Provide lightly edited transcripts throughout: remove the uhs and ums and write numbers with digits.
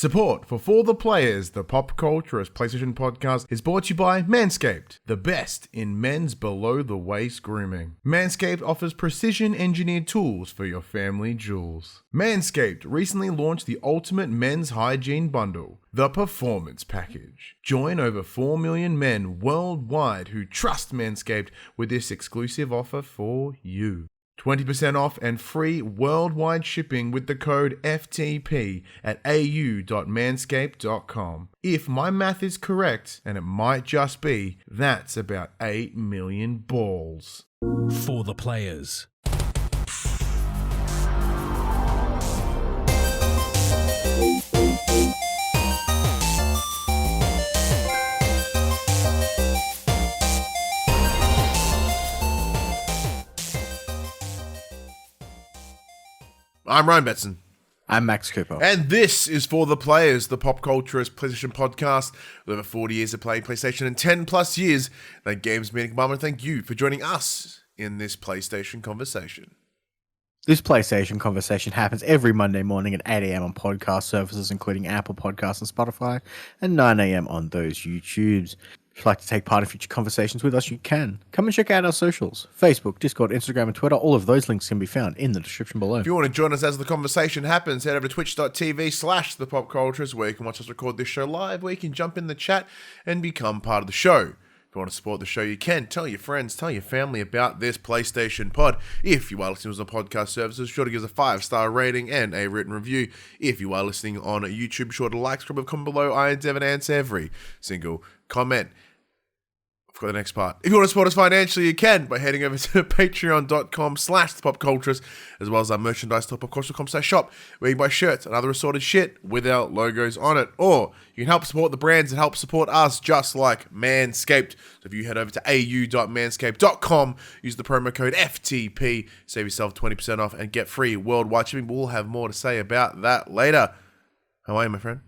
Support for the Players, the Pop Culturist PlayStation podcast, is brought to you by Manscaped, the best in men's below-the-waist grooming. Manscaped offers precision-engineered tools for your family jewels. Manscaped recently launched the ultimate men's hygiene bundle, the Performance Package. Join over 4 million men worldwide who trust Manscaped with this exclusive offer for you. 20% off and free worldwide shipping with the code FTP at au.manscaped.com. If my math is correct, and it might just be, that's about 8 million balls. For the Players. I'm Ryan Betson. I'm Max Cooper. And this is For the Players, the pop culturist PlayStation podcast. With over 40 years of playing PlayStation and 10 plus years, that games meaning mum, and thank you for joining us in this PlayStation conversation. This PlayStation conversation happens every Monday morning at 8 a.m. on podcast services, including Apple Podcasts and Spotify, and 9 a.m. on those YouTubes. If you'd like to take part in future conversations with us, you can. Come and check out our socials. Facebook, Discord, Instagram, and Twitter. All of those links can be found in the description below. If you want to join us as the conversation happens, head over to twitch.tv/thepopcultures, where you can watch us record this show live, where you can jump in the chat and become part of the show. If you want to support the show, you can. Tell your friends, tell your family about this PlayStation pod. If you are listening on podcast services, sure to give us a 5-star rating and a written review. If you are listening on YouTube, sure to like, subscribe, comment below. I endeavor to answer every single comment. For the next part. If you want to support us financially, you can by heading over to patreon.com/thepopculturist, as well as our merchandise store, popculturist.com/shop, where you can buy shirts and other assorted shit with our logos on it. Or you can help support the brands that help support us, just like Manscaped. So if you head over to au.manscaped.com, use the promo code FTP, save yourself 20% off and get free worldwide shipping. We'll have more to say about that later. How are you, my friend?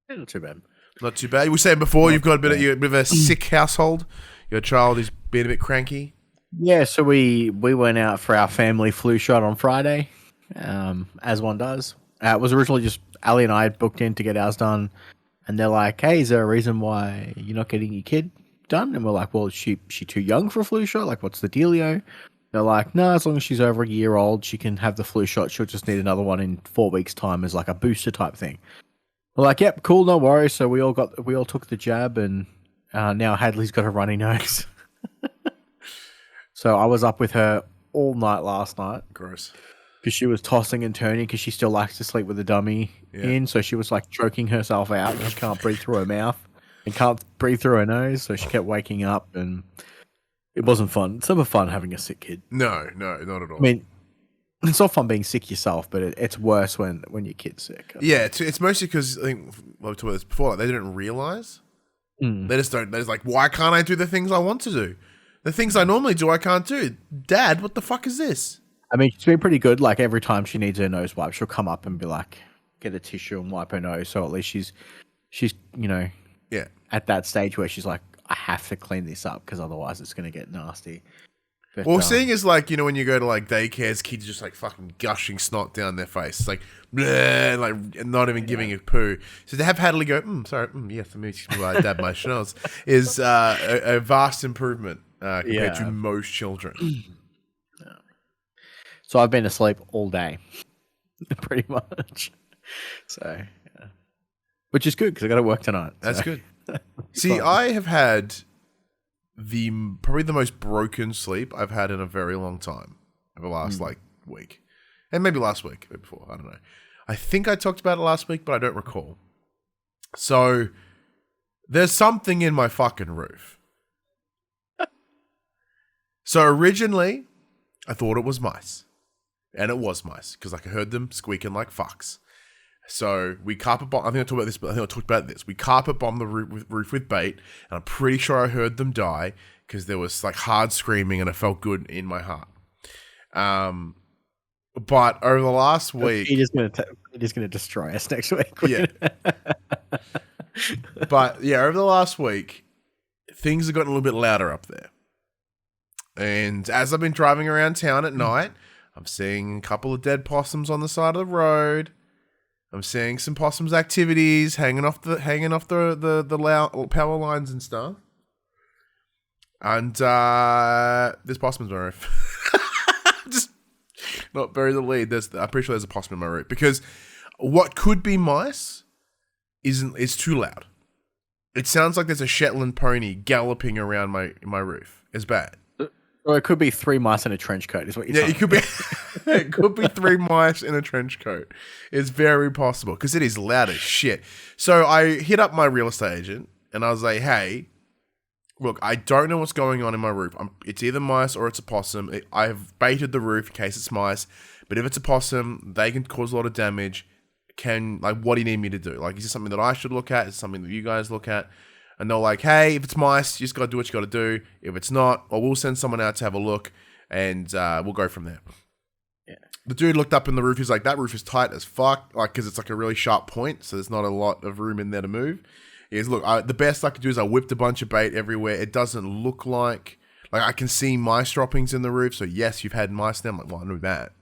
Not too bad. Not too bad. You were saying before you've got a bit of a sick household. Your child is being a bit cranky. Yeah, so we went out for our family flu shot on Friday, as one does. It was originally just Ali and I had booked in to get ours done, and they're like, "Hey, is there a reason why you're not getting your kid done?" And we're like, "Well, is she too young for a flu shot? Like, what's the dealio?" They're like, "No, as long as she's over a year old, she can have the flu shot. She'll just need another one in 4 weeks' time as like a booster type thing." We're like, "Yep, cool, no worries." So we all took the jab, and now Hadley's got a runny nose. So I was up with her all night last night. Gross. Because she was tossing and turning because she still likes to sleep with the dummy in. So she was like choking herself out. She can't breathe through her mouth and can't breathe through her nose. So she kept waking up, and it wasn't fun. It's never fun having a sick kid. No, not at all. I mean, it's not fun being sick yourself, but it's worse when your kid's sick. Yeah, it's mostly because I think we talked about this before. Like, they didn't realize. They just don't. They're just like, why can't I do the things I want to do? The things I normally do, I can't do. Dad, what the fuck is this? I mean, she's been pretty good. Like, every time she needs her nose wiped, she'll come up and be like, get a tissue and wipe her nose. So at least she's at that stage where she's like, I have to clean this up because otherwise it's going to get nasty. But, well, seeing is like, when you go to like daycares, kids are just like fucking gushing snot down their face. It's like, bleh, like not even giving a poo. So to have Hadley go, yes, for me to dab my schnoz is a vast improvement compared to most children. So I've been asleep all day, pretty much. So, which is good because I got to work tonight. That's good. See, I have had probably the most broken sleep I've had in a very long time over the last week, and maybe last week, maybe before, I don't know. I think I talked about it last week, but I don't recall. So there's something in my fucking roof. So originally I thought it was mice, and it was mice because I heard them squeaking like fucks. So we carpet bomb. I think I talked about this, but I think I talked about this. We carpet bombed the roof with bait, and I'm pretty sure I heard them die because there was like hard screaming, and it felt good in my heart. But over the last week, he's just gonna destroy us next week. Yeah. But yeah, over the last week, things have gotten a little bit louder up there. And as I've been driving around town at night, I'm seeing a couple of dead possums on the side of the road. I'm seeing some possums activities hanging off the power lines and stuff. And there's possums on my roof. Just not bury the lead. I'm pretty sure there's a possum in my roof because what could be mice is too loud. It sounds like there's a Shetland pony galloping around my roof. It's bad. Or it could be 3 mice in a trench coat, is what you're saying. Yeah, it could be. It could be 3 mice in a trench coat. It's very possible because it is loud as shit. So I hit up my real estate agent and I was like, "Hey, look, I don't know what's going on in my roof. It's either mice or it's a possum. I've baited the roof in case it's mice, but if it's a possum, they can cause a lot of damage. What do you need me to do? Like, is this something that I should look at? Is it something that you guys look at?" And they're like, "Hey, if it's mice, you just got to do what you got to do. If it's not, or we'll send someone out to have a look, and we'll go from there." Yeah. The dude looked up in the roof. He's like, "That roof is tight as fuck, like because it's like a really sharp point, so there's not a lot of room in there to move." He goes, "Look, the best I could do is I whipped a bunch of bait everywhere. It doesn't look like I can see mice droppings in the roof. So yes, you've had mice there." I'm like, "Well, I knew that."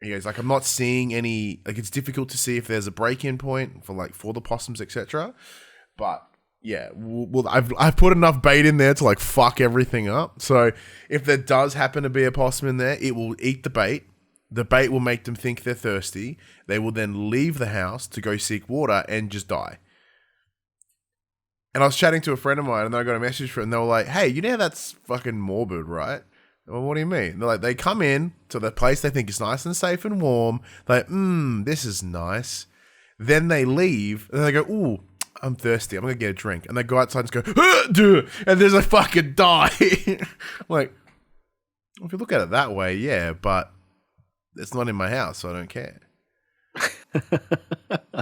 He goes, "I'm not seeing any. Like, it's difficult to see if there's a break-in point for the possums, etc." But yeah, I've put enough bait in there to fuck everything up. So if there does happen to be a possum in there, it will eat the bait. The bait will make them think they're thirsty. They will then leave the house to go seek water and just die. And I was chatting to a friend of mine, and I got a message from, and they were like, "Hey, you know that's fucking morbid, right?" Well, what do you mean? They're like, they come in to the place they think is nice and safe and warm. They're like, this is nice. Then they leave, and they go, "Ooh, I'm thirsty. I'm going to get a drink." And they go outside and go, and there's a fucking die. Like, well, if you look at it that way, yeah, but it's not in my house, so I don't care.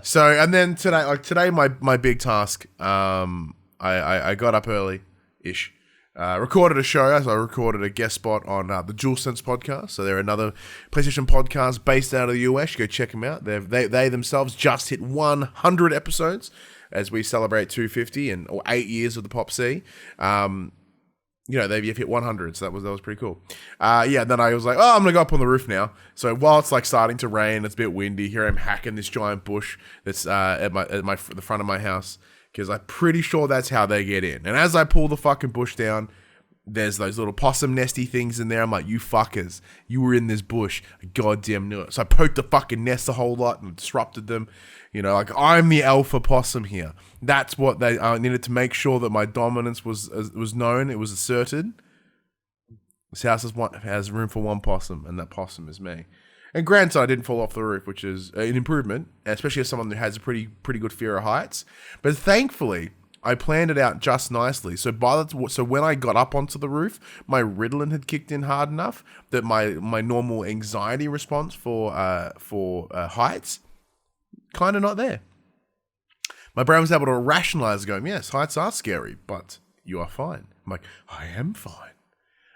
So, and then today, my big task, I got up early-ish, recorded a show. So I recorded a guest spot on the DualSense podcast. So they're another PlayStation podcast based out of the US. Go check them out. They themselves just hit 100 episodes as we celebrate 250 or 8 years of the PopC. They've hit 100, so that was pretty cool. Then I was like, I'm gonna go up on the roof now. So while it's starting to rain, it's a bit windy. Here I'm hacking this giant bush that's at the front of my house because I'm pretty sure that's how they get in. And as I pull the fucking bush down, there's those little possum nesty things in there. I'm like, "You fuckers, you were in this bush. I goddamn knew it." So I poked the fucking nest a whole lot and disrupted them. I'm the alpha possum here. That's what I needed to make sure that my dominance was known. It was asserted. This house has room for one possum, and that possum is me. And granted, I didn't fall off the roof, which is an improvement, especially as someone who has a pretty good fear of heights. But thankfully, I planned it out just nicely. So when I got up onto the roof, my Ritalin had kicked in hard enough that my normal anxiety response for heights kind of not there. My brain was able to rationalize, going, "Yes, heights are scary, but you are fine." I'm like, "I am fine."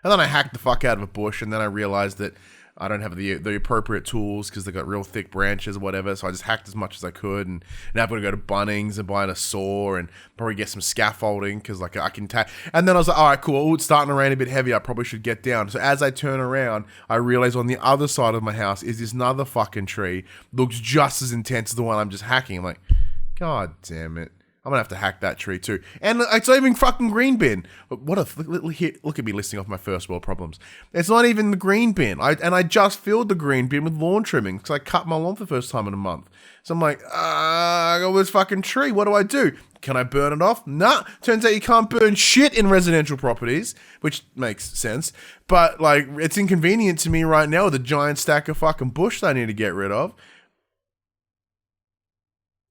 And then I hacked the fuck out of a bush, and then I realized that I don't have the appropriate tools because they've got real thick branches or whatever. So I just hacked as much as I could, and now I've got to go to Bunnings and buy a saw and probably get some scaffolding because I can tack. And then I was like, "All right, cool. Ooh, it's starting to rain a bit heavy. I probably should get down." So as I turn around, I realize on the other side of my house is this another fucking tree. Looks just as intense as the one I'm just hacking. I'm like, God damn it. I'm going to have to hack that tree too. And it's not even fucking green bin. Look at me listing off my first world problems. It's not even the green bin. I just filled the green bin with lawn trimming because I cut my lawn for the first time in a month. So I'm like, I got this fucking tree. What do I do? Can I burn it off? Nah. Turns out you can't burn shit in residential properties, which makes sense. But it's inconvenient to me right now with a giant stack of fucking bush that I need to get rid of.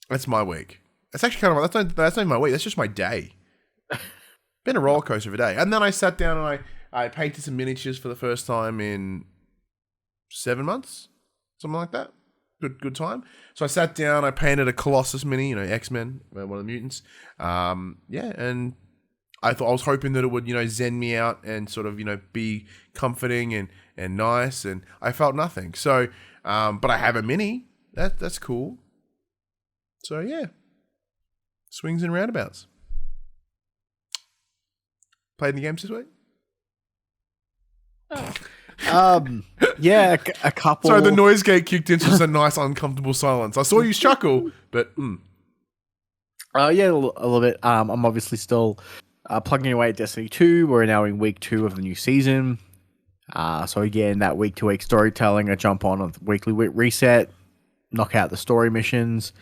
That's my week. It's actually kind of, that's not my week. That's just my day. Been a roller coaster of a day. And then I sat down and I painted some miniatures for the first time in 7 months, something like that. Good time. So I sat down. I painted a Colossus mini, X-Men, one of the mutants. And I was hoping that it would, zen me out and sort of, be comforting and nice. And I felt nothing. So, but I have a mini. That's cool. So yeah. Swings and roundabouts. Played any games this week? Oh. Yeah, a couple. Sorry, the noise gate kicked in, so it's a nice, uncomfortable silence. I saw you chuckle, but Yeah, a little bit. I'm obviously still plugging away at Destiny 2. We're now in week 2 of the new season. So again, that week-to-week storytelling, I jump on a weekly reset, knock out the story missions.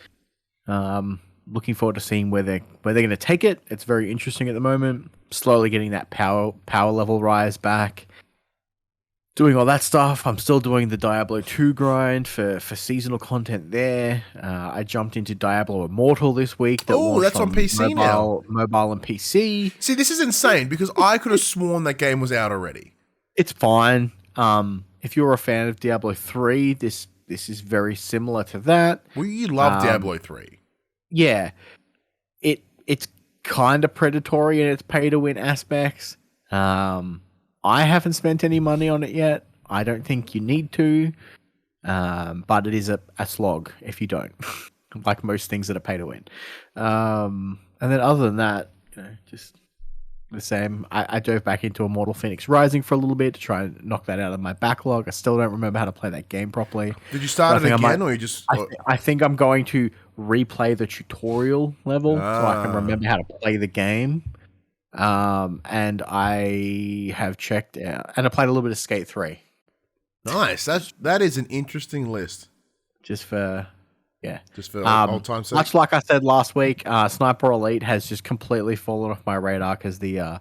Looking forward to seeing where they're going to take it. It's very interesting at the moment. Slowly getting that power level rise back. Doing all that stuff. I'm still doing the Diablo 2 grind for seasonal content there. I jumped into Diablo Immortal this week. That's on PC now. Mobile and PC. See, this is insane because I could have sworn that game was out already. It's fine. If you're a fan of Diablo 3, this is very similar to that. Well, you love Diablo 3. Yeah. It's kind of predatory in its pay-to-win aspects. I haven't spent any money on it yet. I don't think you need to. But it is a slog if you don't. Like most things that are pay-to-win. And then other than that, just the same. I dove back into Immortal Phoenix Rising for a little bit to try and knock that out of my backlog. I still don't remember how to play that game properly. Did you start it again, or you just... I think I'm going to replay the tutorial level so I can remember how to play the game. And I have checked out... And I played a little bit of Skate 3. Nice. That is an interesting list. Just for old time's sake. Much like I said last week, Sniper Elite has just completely fallen off my radar because the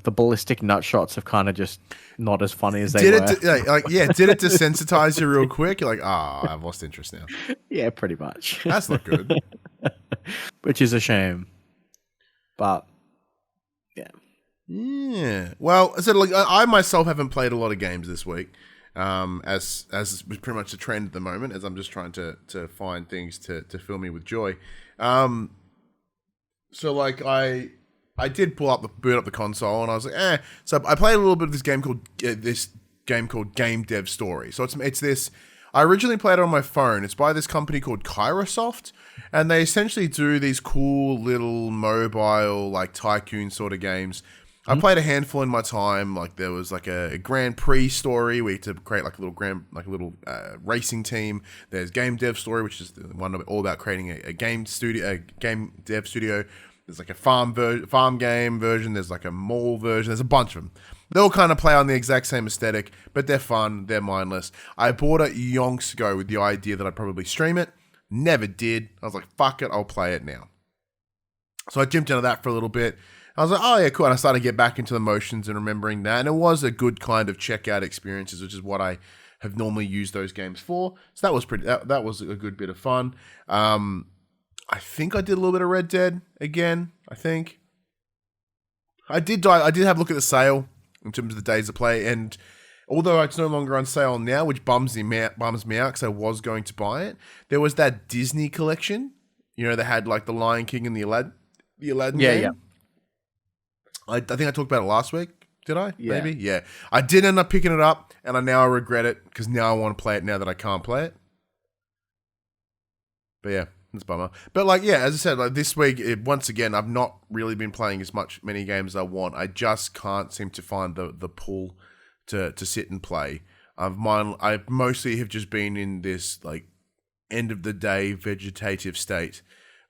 ballistic nut shots have kind of just not as funny as they were. Did it desensitize you real quick? You're like, I've lost interest now. Yeah, pretty much. That's not good. Which is a shame. But yeah. Yeah. Well, I myself haven't played a lot of games this week. As is pretty much the trend at the moment, as I'm just trying to find things to fill me with joy. So like I did boot up the console, and I was like, So I played a little bit of this game called Game Dev Story. So it's this. I originally played it on my phone. It's by this company called Kairosoft, and they essentially do these cool little mobile like tycoon sort of games. I played a handful in my time. Like there was like a Grand Prix story where you had to create like a little racing team. There's Game Dev Story, which is the one all about creating a game dev studio. There's like a farm game version. There's like a mall version. There's a bunch of them. They all kind of play on the exact same aesthetic, but they're fun. They're mindless. I bought it yonks ago with the idea that I'd probably stream it. Never did. I was like, fuck it, I'll play it now. So I jumped into that for a little bit. I was like, oh yeah, cool. And I started to get back into the motions and remembering that. And it was a good kind of checkout experiences, which is what I have normally used those games for. So that was that was a good bit of fun. I think I did a little bit of Red Dead again. I think I did have a look at the sale in terms of the days of play, and although it's no longer on sale now, which bums me out because I was going to buy it. There was that Disney collection, they had like the Lion King and the Aladdin game. Yeah. I think I talked about it last week. Did I? Yeah. Maybe? Yeah. I did end up picking it up, and I regret it because now I want to play it now that I can't play it. But yeah, it's a bummer. But like, yeah, as I said, like this week, once again, I've not really been playing as many games as I want. I just can't seem to find the pull to sit and play. I mostly have just been in this like end of the day vegetative state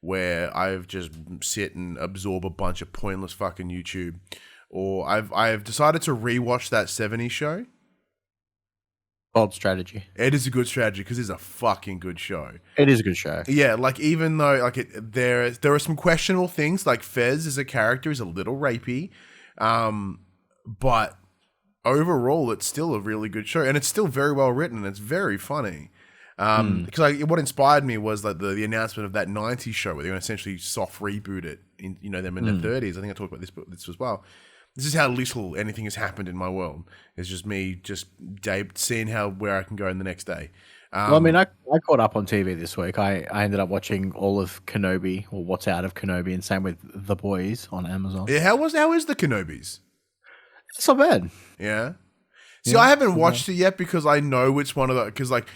where I've just sit and absorb a bunch of pointless fucking YouTube. Or I've decided to rewatch that 70s show. Bold strategy. It is a good strategy because it's a fucking good show. It is a good show. Yeah, like even though like there are some questionable things, like Fez as a character is a little rapey, but overall it's still a really good show, and it's still very well written and it's very funny. Because what inspired me was like the announcement of that 90s show where they're going to essentially soft reboot it in them in their 30s. I think I talked about this as well. This is how little anything has happened in my world. It's just me seeing where I can go in the next day. Well, I mean, I caught up on TV this week. I ended up watching all of Kenobi, or what's out of Kenobi, and same with The Boys on Amazon. Yeah, how is the Kenobis? It's not bad. Yeah. See, I haven't watched it yet because I know which one of the... Because like,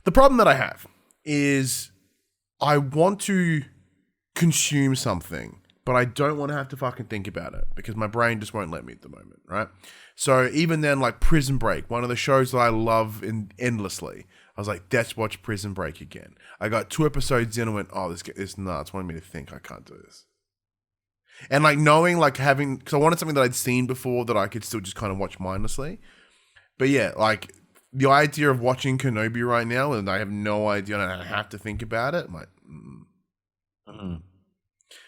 the problem that I have is I want to consume something, but I don't want to have to fucking think about it because my brain just won't let me at the moment, right? So even then, like Prison Break, one of the shows that I love endlessly, I was like, let's watch Prison Break again. I got 2 episodes in and went, oh, this nuts. Wanted me to think I can't do this. And like knowing, like having, because I wanted something that I'd seen before that I could still just kind of watch mindlessly. But yeah, like the idea of watching Kenobi right now and I have no idea and I have to think about it, I'm like,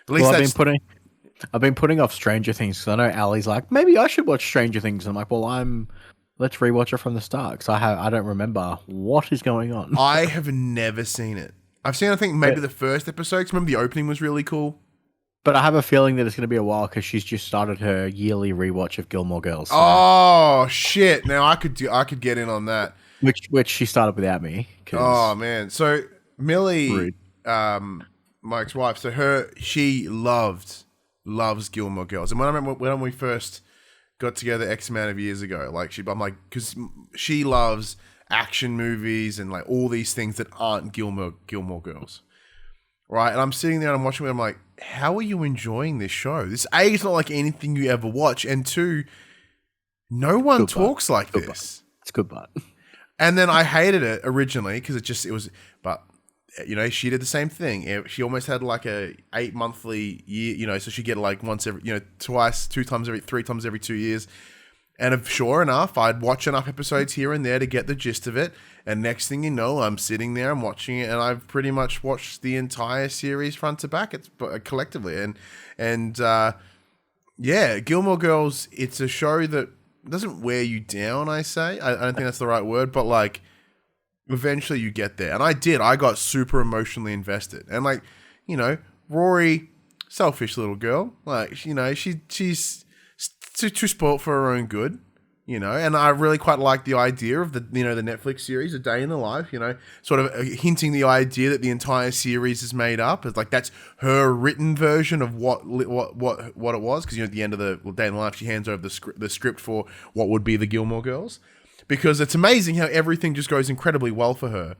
At least I've been putting off Stranger Things because I know Ali's like, maybe I should watch Stranger Things. And I'm like, well, let's rewatch it from the start because I don't remember what is going on. I have never seen it. I've seen, I think, maybe the first episode. 'Cause remember the opening was really cool. But I have a feeling that it's going to be a while because she's just started her yearly rewatch of Gilmore Girls. So. Oh shit! Now I could get in on that. Which she started without me. Oh man! So Millie, my ex-wife, she loves Gilmore Girls, and when I remember when we first got together X amount of years ago, like I'm like, because she loves action movies and like all these things that aren't Gilmore Girls. Right, and I'm sitting there and I'm watching it. I'm like, how are you enjoying this show? This A, is not like anything you ever watch, and 2, no one talks like this. It's good, but and then I hated it originally because it was. But you know, she did the same thing. She almost had like a 8 monthly year. You know, so she get like once every, twice, 2 times every, 3 times every 2 years. And sure enough, I'd watch enough episodes here and there to get the gist of it. And next thing you know, I'm sitting there, I'm watching it, and I've pretty much watched the entire series front to back. It's collectively, and yeah, Gilmore Girls. It's a show that doesn't wear you down. I don't think that's the right word, but like, eventually you get there, and I did. I got super emotionally invested, and like, Rory, selfish little girl, like she's too spoilt for her own good, and I really quite like the idea of the Netflix series, A Day in the Life, sort of hinting the idea that the entire series is made up. It's like that's her written version of what it was, because at the end of the Day in the Life, she hands over the script for what would be the Gilmore Girls, because it's amazing how everything just goes incredibly well for her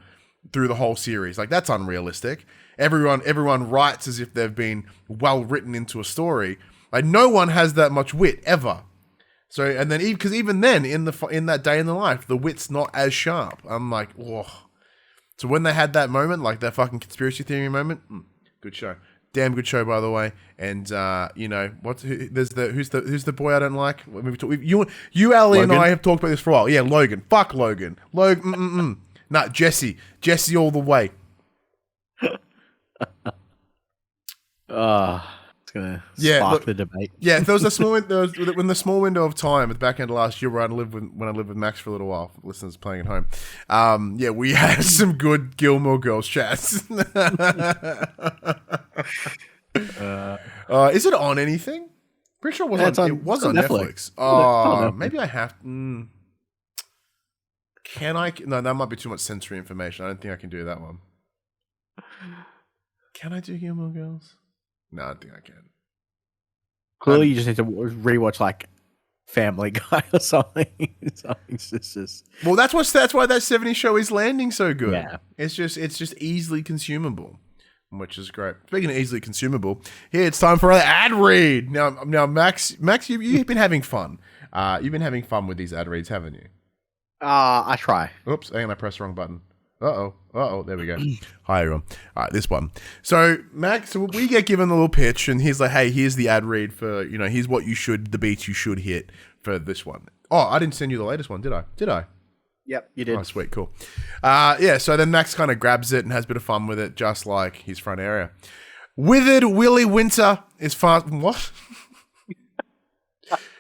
through the whole series. Like, that's unrealistic. Everyone writes as if they've been well written into a story. Like, no one has that much wit ever. So, and then even then in that Day in the Life, the wit's not as sharp. I'm like, whoa. So when they had that moment, like that fucking conspiracy theory moment, good show, damn good show, by the way. And who's the boy I don't like? You, Ali, and I have talked about this for a while. Yeah, Logan. Fuck Logan. Nah, Jesse all the way. Gonna spark the debate. Yeah, there was when the small window of time at the back end of last year when I lived with Max for a little while, listeners playing at home. We had some good Gilmore Girls chats. Is it on anything? Pretty sure it was on Netflix. Oh, maybe I have. Can I? No, that might be too much sensory information. I don't think I can do that one. Can I do Gilmore Girls? No, I don't think I can. Clearly, you just need to rewatch like Family Guy or something. It's just... Well, that's why that 70s show is landing so good. Yeah. It's just easily consumable, which is great. Speaking of easily consumable, here it's time for an ad read. Now, Max, you've been having fun. You've been having fun with these ad reads, haven't you? I try. Oops, hang on, I pressed the wrong button. Uh-oh, there we go. Hi, everyone. All right, this one. So, Max, we get given a little pitch, and he's like, hey, here's the ad read for, here's what the beats you should hit for this one. Oh, I didn't send you the latest one, did I? Yep, you did. Oh, sweet, cool. So then Max kind of grabs it and has a bit of fun with it, just like his front area. Withered Willy Winter is fast... What?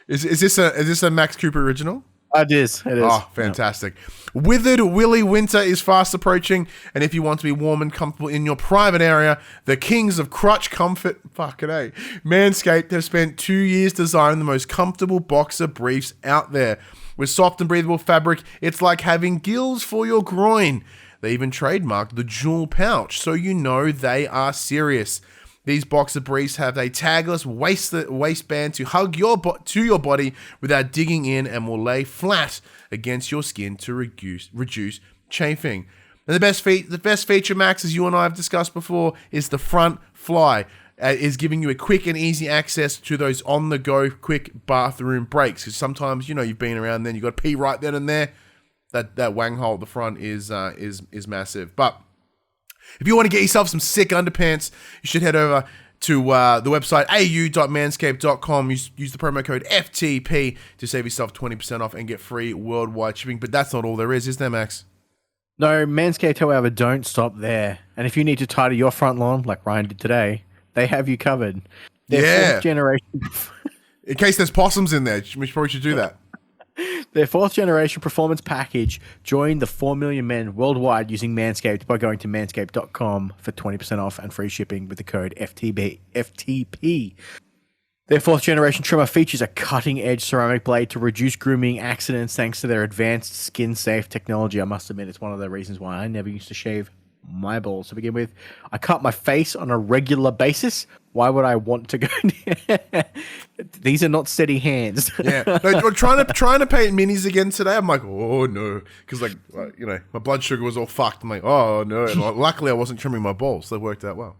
Is this a Max Cooper original? It is. Oh, fantastic. Yep. Withered Willy Winter is fast approaching, and if you want to be warm and comfortable in your private area, the kings of crotch comfort, fucking A, Manscaped have spent 2 years designing the most comfortable boxer briefs out there. With soft and breathable fabric, it's like having gills for your groin. They even trademarked the jewel pouch, so you know they are serious. These boxer briefs have a tagless waistband to hug to your body without digging in, and will lay flat against your skin to reduce chafing. And the best feature, Max, as you and I have discussed before, is the front fly. is giving you a quick and easy access to those on-the-go quick bathroom breaks. Because sometimes, you've been around, then you got to pee right then and there. That wang hole at the front is massive. But if you want to get yourself some sick underpants, you should head over to the website au.manscaped.com. Use the promo code FTP to save yourself 20% off and get free worldwide shipping. But that's not all there is there, Max? No, Manscaped, however, don't stop there. And if you need to tidy your front lawn, like Ryan did today, they have you covered. Their fourth generation. In case there's possums in there, we probably should do that. Their fourth generation performance package. Join the 4 million men worldwide using Manscaped by going to manscaped.com for 20% off and free shipping with the code FTP. Their fourth generation trimmer features a cutting edge ceramic blade to reduce grooming accidents thanks to their advanced skin safe technology. I must admit, it's one of the reasons why I never used to shave my balls to begin with. I cut my face on a regular basis. Why would I want to go near? These are not steady hands. Yeah, no, trying to paint minis again today. I'm like, oh no, because my blood sugar was all fucked. I'm like, oh no. And luckily, I wasn't trimming my balls, so it worked out well.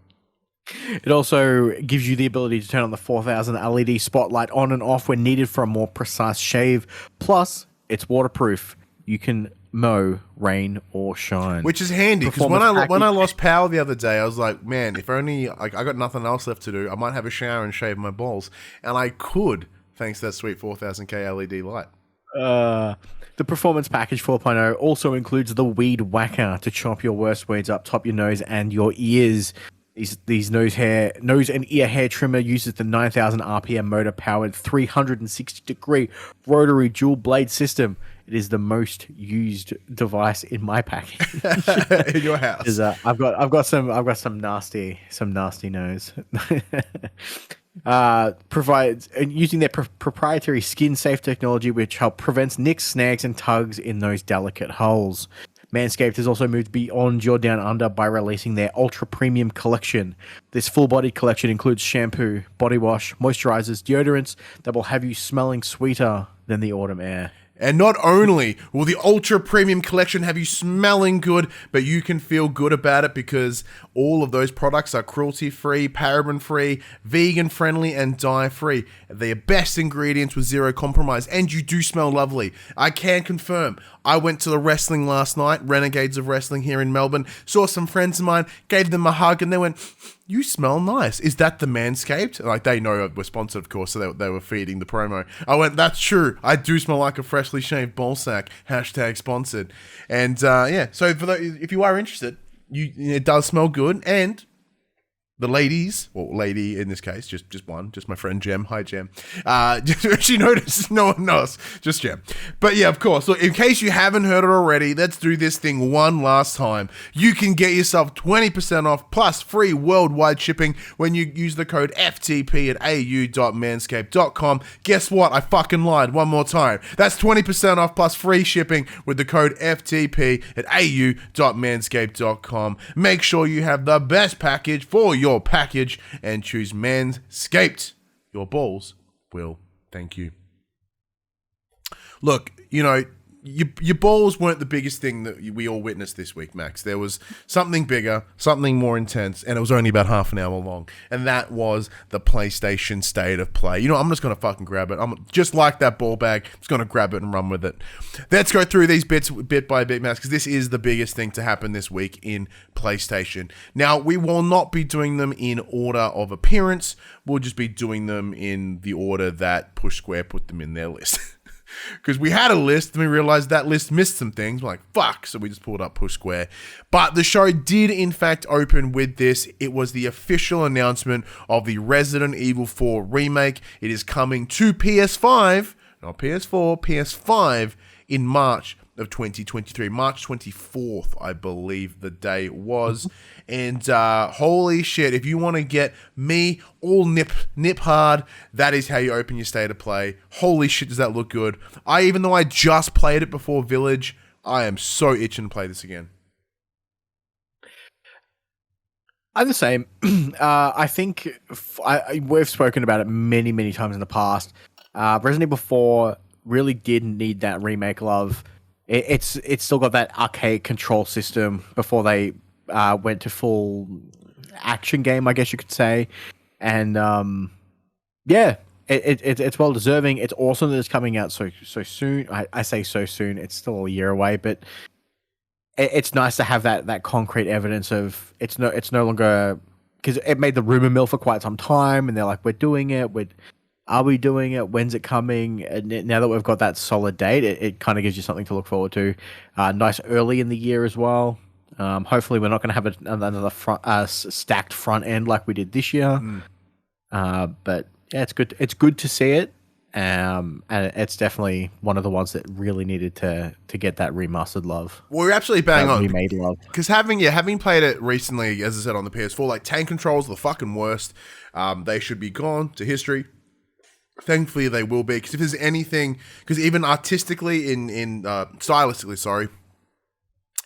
It also gives you the ability to turn on the 4000 LED spotlight on and off when needed for a more precise shave. Plus, it's waterproof. You can mow, rain or shine. Which is handy, because when I lost power the other day, I was like, man, if only I got nothing else left to do, I might have a shower and shave my balls. And I could, thanks to that sweet 4000K LED light. The Performance Package 4.0 also includes the Weed Whacker to chop your worst weeds up top your nose and your ears. These nose and ear hair trimmer uses the 9,000 RPM motor powered 360-degree rotary dual blade system. It is the most used device in my package. In your house. I've got some nasty nose. Provides using their proprietary skin safe technology, which help prevents nicks, snags, and tugs in those delicate holes. Manscaped has also moved beyond your down under by releasing their ultra premium collection. This full body collection includes shampoo, body wash, moisturizers, deodorants that will have you smelling sweeter than the autumn air. And not only will the Ultra Premium Collection have you smelling good, but you can feel good about it because all of those products are cruelty-free, paraben-free, vegan-friendly, and dye-free. They're best ingredients with zero compromise, and you do smell lovely. I can confirm. I went to the wrestling last night, Renegades of Wrestling here in Melbourne, saw some friends of mine, gave them a hug, and they went, "You smell nice. Is that the Manscaped?" Like, they know we're sponsored, of course, so they were feeding the promo. I went, "That's true. I do smell like a freshly shaved ballsack. # sponsored." And yeah, so if you are interested, it does smell good. And the ladies, or lady in this case, just one, just my friend Jem. Hi, Jem. She noticed, no one else, just Jem. But yeah, of course. So in case you haven't heard it already, let's do this thing one last time. You can get yourself 20% off plus free worldwide shipping when you use the code FTP at au.manscaped.com. Guess what? I fucking lied one more time. That's 20% off plus free shipping with the code FTP at au.manscaped.com. Make sure you have the best package for your package and choose Manscaped. Your balls will thank you. Look, your balls weren't the biggest thing that we all witnessed this week, Max. There was something bigger, something more intense, and it was only about half an hour long. And that was the PlayStation State of Play. I'm just going to fucking grab it. I'm just like that ball bag. I'm just going to grab it and run with it. Let's go through these bits bit by bit, Max, because this is the biggest thing to happen this week in PlayStation. Now, we will not be doing them in order of appearance. We'll just be doing them in the order that Push Square put them in their list. Because we had a list and we realized that list missed some things. We're like, fuck. So we just pulled up Push Square. But the show did, in fact, open with this. It was the official announcement of the Resident Evil 4 remake. It is coming to PS5, not PS4, PS5 in March of 2023. March 24th, I believe the day was. And holy shit, if you want to get me all nip hard, that is how you open your State of Play. Holy shit, does that look good. Even though I just played it before Village, I am so itching to play this again. I'm the same. I think we've spoken about it many, many times in the past. Resident Evil 4 really did need that remake love. It's still got that arcade control system before they went to full action game, I guess you could say. And yeah, it's well deserving. It's awesome that it's coming out so soon. I say so soon. It's still a year away, but it's nice to have that concrete evidence of it's no longer, because it made the rumor mill for quite some time, and they're like, we're doing it. Are we doing it? When's it coming? And now that we've got that solid date, it kind of gives you something to look forward to. Nice early in the year as well. Hopefully, we're not going to have another stacked front end like we did this year. But yeah, it's good. It's good to see it, and it's definitely one of the ones that really needed to get that remastered love. Well, you're absolutely bang on. Remade love. Because having played it recently, as I said on the PS4, like tank controls are the fucking worst. They should be gone to history. Thankfully, they will be, because if there's anything, because even artistically, stylistically, sorry,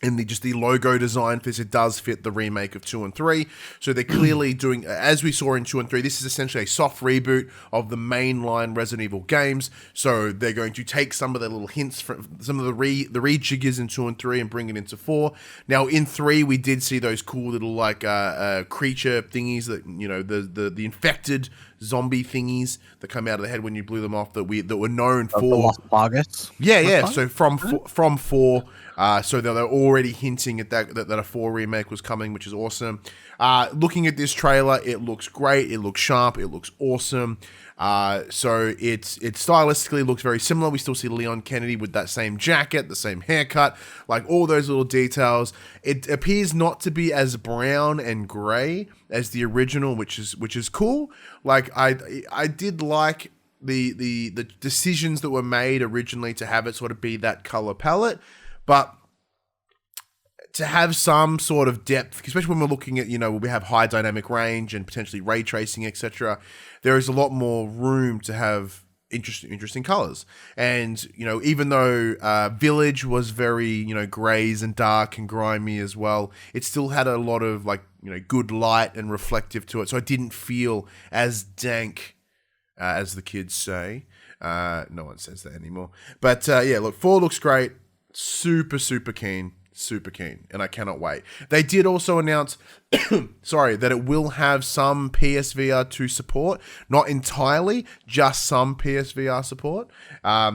in the logo design for this, it does fit the remake of 2 and 3. So they're clearly doing, as we saw in 2 and 3, this is essentially a soft reboot of the mainline Resident Evil games. So they're going to take some of the little hints from some of the rejiggers in 2 and 3 and bring it into 4. Now in 3, we did see those cool little creature thingies that, the infected zombie thingies that come out of the head when you blew them off that were known for Lost Targets. Yeah. So from 4, so they're already hinting at that a 4 remake was coming, which is awesome. Looking at this trailer, it looks great. It looks sharp. It looks awesome. So it stylistically looks very similar. We still see Leon Kennedy with that same jacket, the same haircut, like all those little details. It appears not to be as brown and gray as the original, which is cool. Like I did like the decisions that were made originally to have it sort of be that color palette, but to have some sort of depth, especially when we're looking at, we have high dynamic range and potentially ray tracing, etc., there is a lot more room to have interesting colors. And, even though Village was very, grays and dark and grimy as well, it still had a lot of, good light and reflective to it. So it didn't feel as dank, as the kids say. No one says that anymore. But, yeah, look, 4 looks great. Super, super keen. Super keen, and I cannot wait. They did also announce, that it will have some PSVR 2 support, not entirely, just some PSVR support.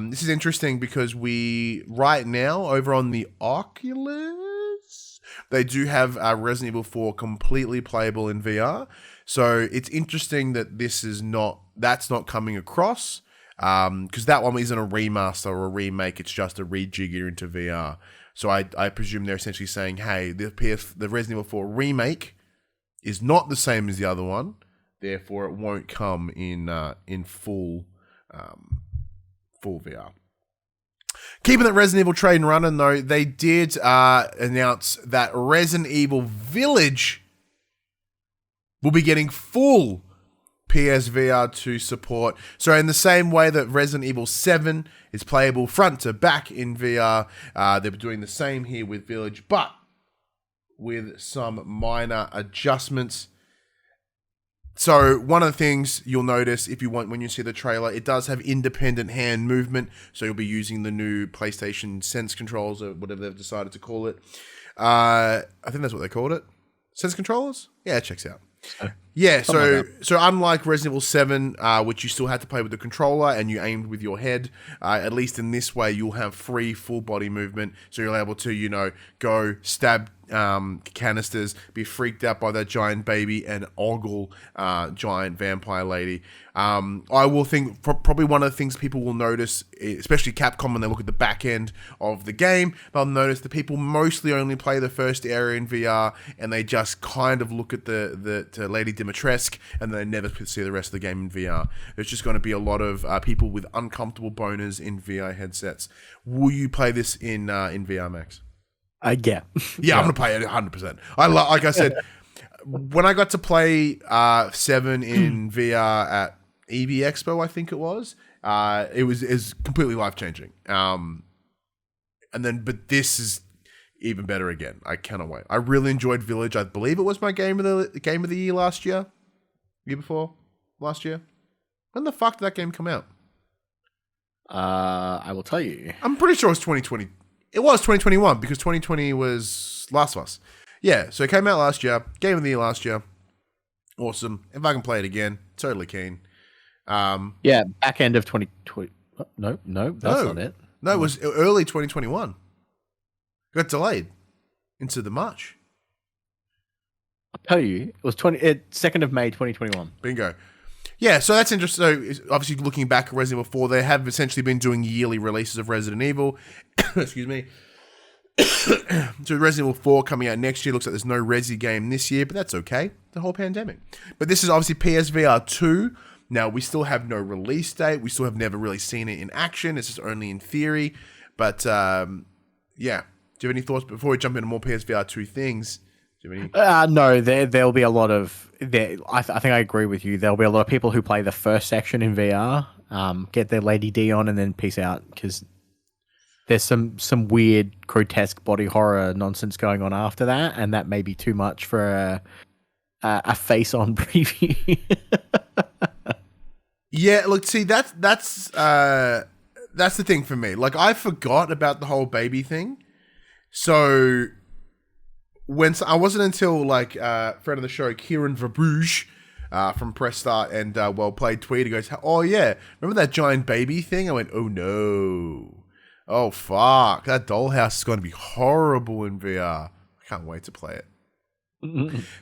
This is interesting because right now, over on the Oculus, they do have Resident Evil 4 completely playable in VR. So it's interesting that that's not coming across, because that one isn't a remaster or a remake, it's just a rejigger into VR. So I presume they're essentially saying, hey, the Resident Evil 4 remake is not the same as the other one, therefore it won't come in full VR. Keeping that Resident Evil train running, though, they did announce that Resident Evil Village will be getting full PSVR 2 support. So in the same way that Resident Evil 7 is playable front to back in VR, they're doing the same here with Village, but with some minor adjustments. So one of the things you'll notice when you see the trailer, it does have independent hand movement. So you'll be using the new PlayStation Sense controls or whatever they've decided to call it. I think that's what they called it. Sense controllers? Yeah, it checks out. Yeah, so unlike Resident Evil 7, which you still had to play with the controller and you aimed with your head, at least in this way, you'll have free full body movement. So you're able to, go stab canisters, be freaked out by that giant baby, and ogle giant vampire lady. I will think probably one of the things people will notice, especially Capcom, when they look at the back end of the game, they'll notice that people mostly only play the first area in VR, and they just kind of look at the Lady Dimitrescu, and they never see the rest of the game in VR. There's just going to be a lot of people with uncomfortable boners in VR headsets. Will you play this in VR, Max? Yeah. Yeah, I'm going to play it 100%. Like I said, when I got to play 7 in VR at EV Expo, I think it was completely life-changing. But this is even better again. I cannot wait. I really enjoyed Village. I believe it was my game of the year last year. Year before? Last year? When the fuck did that game come out? I will tell you. I'm pretty sure it was 2020. It was 2021 because 2020 was Last of Us. Yeah, so it came out last year. Game of the year last year. Awesome. If I can play it again, totally keen. Yeah, back end of 2020. No, that's not it. No, it was early 2021. Got delayed into the March. I'll tell you, it was 2nd of May 2021. Bingo. Yeah, so that's interesting. So obviously, looking back at Resident Evil 4, they have essentially been doing yearly releases of Resident Evil. Excuse me. So Resident Evil 4 coming out next year. Looks like there's no Resi game this year, but that's okay. The whole pandemic. But this is obviously PSVR 2. Now, we still have no release date. We still have never really seen it in action. It's just only in theory. But, yeah. Do you have any thoughts before we jump into more PSVR 2 things? Do you have any? No, there'll be a lot of... I think I agree with you. There'll be a lot of people who play the first section in VR, get their Lady D on, and then peace out, because there's some weird, grotesque body horror nonsense going on after that, and that may be too much for a face-on preview. Yeah, look, see, that's the thing for me. Like, I forgot about the whole baby thing. So, I wasn't until, like, friend of the show, Kieran Verbouge, from Press Start and Well Played tweeted, goes, oh, yeah, remember that giant baby thing? I went, oh, no. Oh, fuck. That dollhouse is going to be horrible in VR. I can't wait to play it.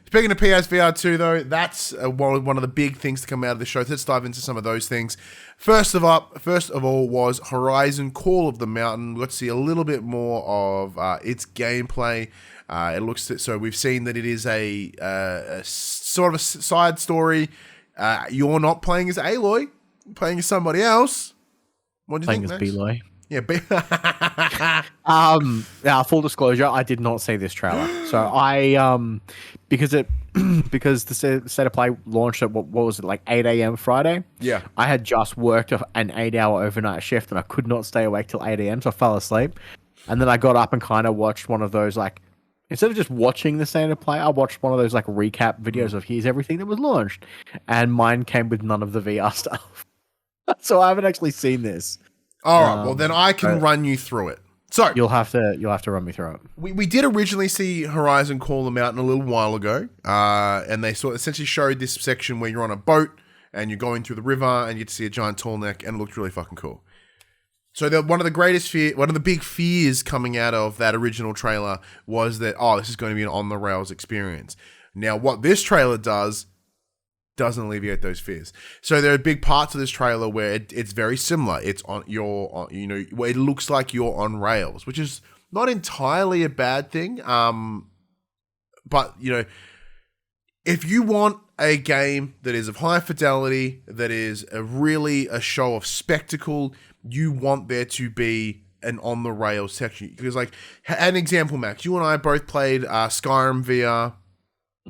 Speaking of PSVR 2, though, that's one of the big things to come out of the show. Let's dive into some of those things. First of all was Horizon Call of the Mountain. Let's see a little bit more of its gameplay. It looks so we've seen that it is a sort of a side story. You're not playing as Aloy, you're playing as somebody else. What do you think? Playing as Beloy. Yeah. Full disclosure, I did not see this trailer. So I because the State of Play launched at what was it, like 8 a.m. Friday? Yeah. I had just worked an 8-hour overnight shift and I could not stay awake till 8 a.m. so I fell asleep. And then I got up and kind of watched one of those, like, instead of just watching the State of Play, I watched one of those like recap videos of here's everything that was launched. And mine came with none of the VR stuff. So I haven't actually seen this. All right, well then I can run you through it. So you'll have to run me through it. We did originally see Horizon Call the Mountain a little while ago, and they essentially showed this section where you're on a boat and you're going through the river and you get to see a giant tall neck, and it looked really fucking cool. So one of the big fears coming out of that original trailer was that this is going to be an on the rails experience. Now, what this trailer doesn't alleviate those fears. So there are big parts of this trailer where it's very similar. It's where it looks like you're on rails, which is not entirely a bad thing. But if you want a game that is of high fidelity, that is really a show of spectacle, you want there to be an on the rails section. Because, like, an example, Max, you and I both played Skyrim VR.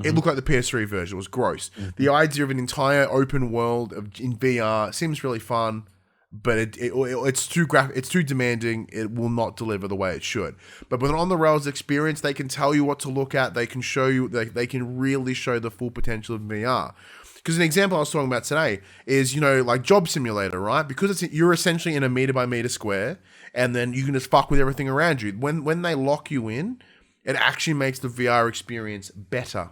It looked like the PS3 version. It was gross. The idea of an entire open world in VR seems really fun, but it's too it's too demanding. It will not deliver the way it should. But with an on-the-rails experience, they can tell you what to look at. They can show you. They can really show the full potential of VR. Because an example I was talking about today is, like Job Simulator, right? Because you're essentially in a meter by meter square, and then you can just fuck with everything around you. When they lock you in, it actually makes the VR experience better.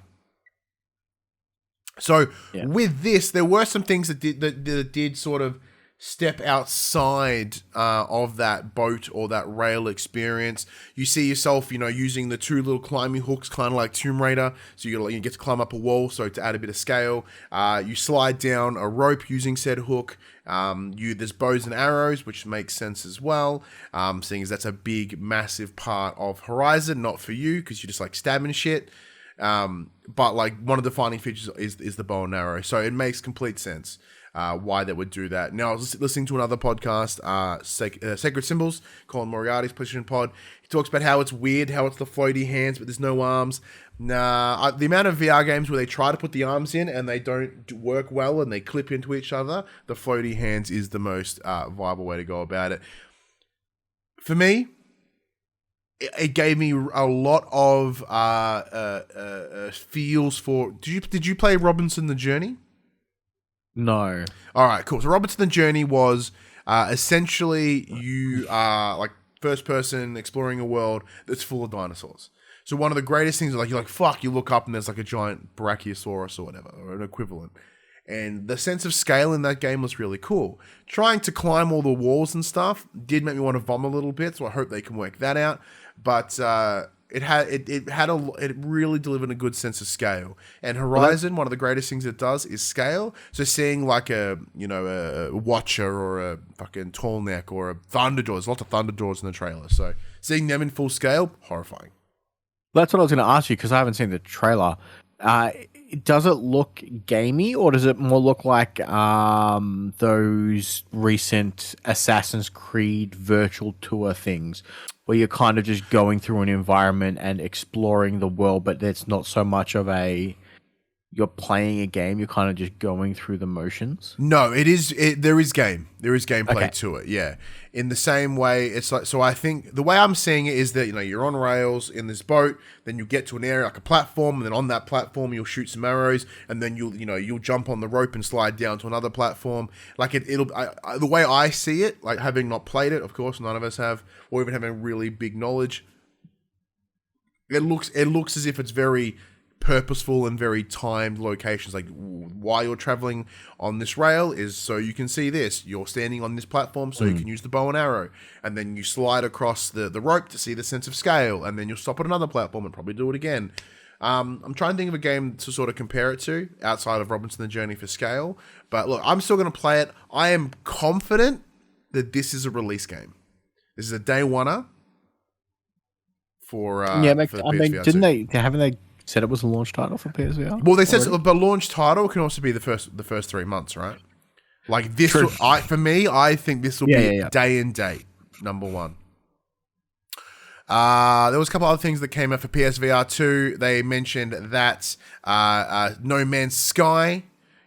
So with this, there were some things that did sort of step outside of that boat or that rail experience. You see yourself, using the two little climbing hooks, kind of like Tomb Raider. So you get to climb up a wall, so to add a bit of scale. You slide down a rope using said hook. There's bows and arrows, which makes sense as well, seeing as that's a big, massive part of Horizon. Not for you, because you just like stabbing shit. But like one of the defining features is the bow and arrow. So it makes complete sense why they would do that. Now, I was listening to another podcast, Sacred Symbols, Colin Moriarty's PlayStation Pod. He talks about how it's weird, how it's the floaty hands, but there's no arms. Nah, the amount of VR games where they try to put the arms in and they don't work well and they clip into each other, the floaty hands is the most viable way to go about it. For me, it gave me a lot of feels for... Did you play Robinson the Journey? No. All right, cool. So Robinson the Journey was essentially you are like first person exploring a world that's full of dinosaurs. So one of the greatest things, like you're like, fuck, you look up and there's like a giant Brachiosaurus or whatever, or an equivalent. And the sense of scale in that game was really cool. Trying to climb all the walls and stuff did make me want to vomit a little bit, so I hope they can work that out. But it really delivered a good sense of scale. And Horizon, one of the greatest things it does is scale. So seeing like a Watcher or a fucking Tall Neck or a Thunderjaw, there's lots of Thunderjaws in the trailer. So seeing them in full scale, horrifying. That's what I was going to ask you because I haven't seen the trailer. Does it look gamey or does it more look like those recent Assassin's Creed virtual tour things where you're kind of just going through an environment and exploring the world, but it's not so much of you're playing a game, you're kind of just going through the motions? No, there is gameplay to it, yeah. In the same way, it's like, so I think the way I'm seeing it is that, you're on rails in this boat, then you get to an area like a platform, and then on that platform you'll shoot some arrows, and then you'll jump on the rope and slide down to another platform. Like the way I see it, like having not played it, of course, none of us have, or even having really big knowledge, it looks as if it's very purposeful and very timed locations. Like why you're traveling on this rail is so you can see this. You're standing on this platform so you can use the bow and arrow, and then you slide across the rope to see the sense of scale, and then you'll stop at another platform and probably do it again. I'm trying to think of a game to sort of compare it to outside of Robinson the Journey for scale, but look, I'm still going to play it. I am confident that this is a release game. This is a day one-er for for PSVR. Haven't they said it was a launch title for PSVR? Well, they said the launch title can also be the first 3 months, right? Like this, I think this will be day and date number one. There was a couple other things that came out for PSVR 2. They mentioned that No Man's Sky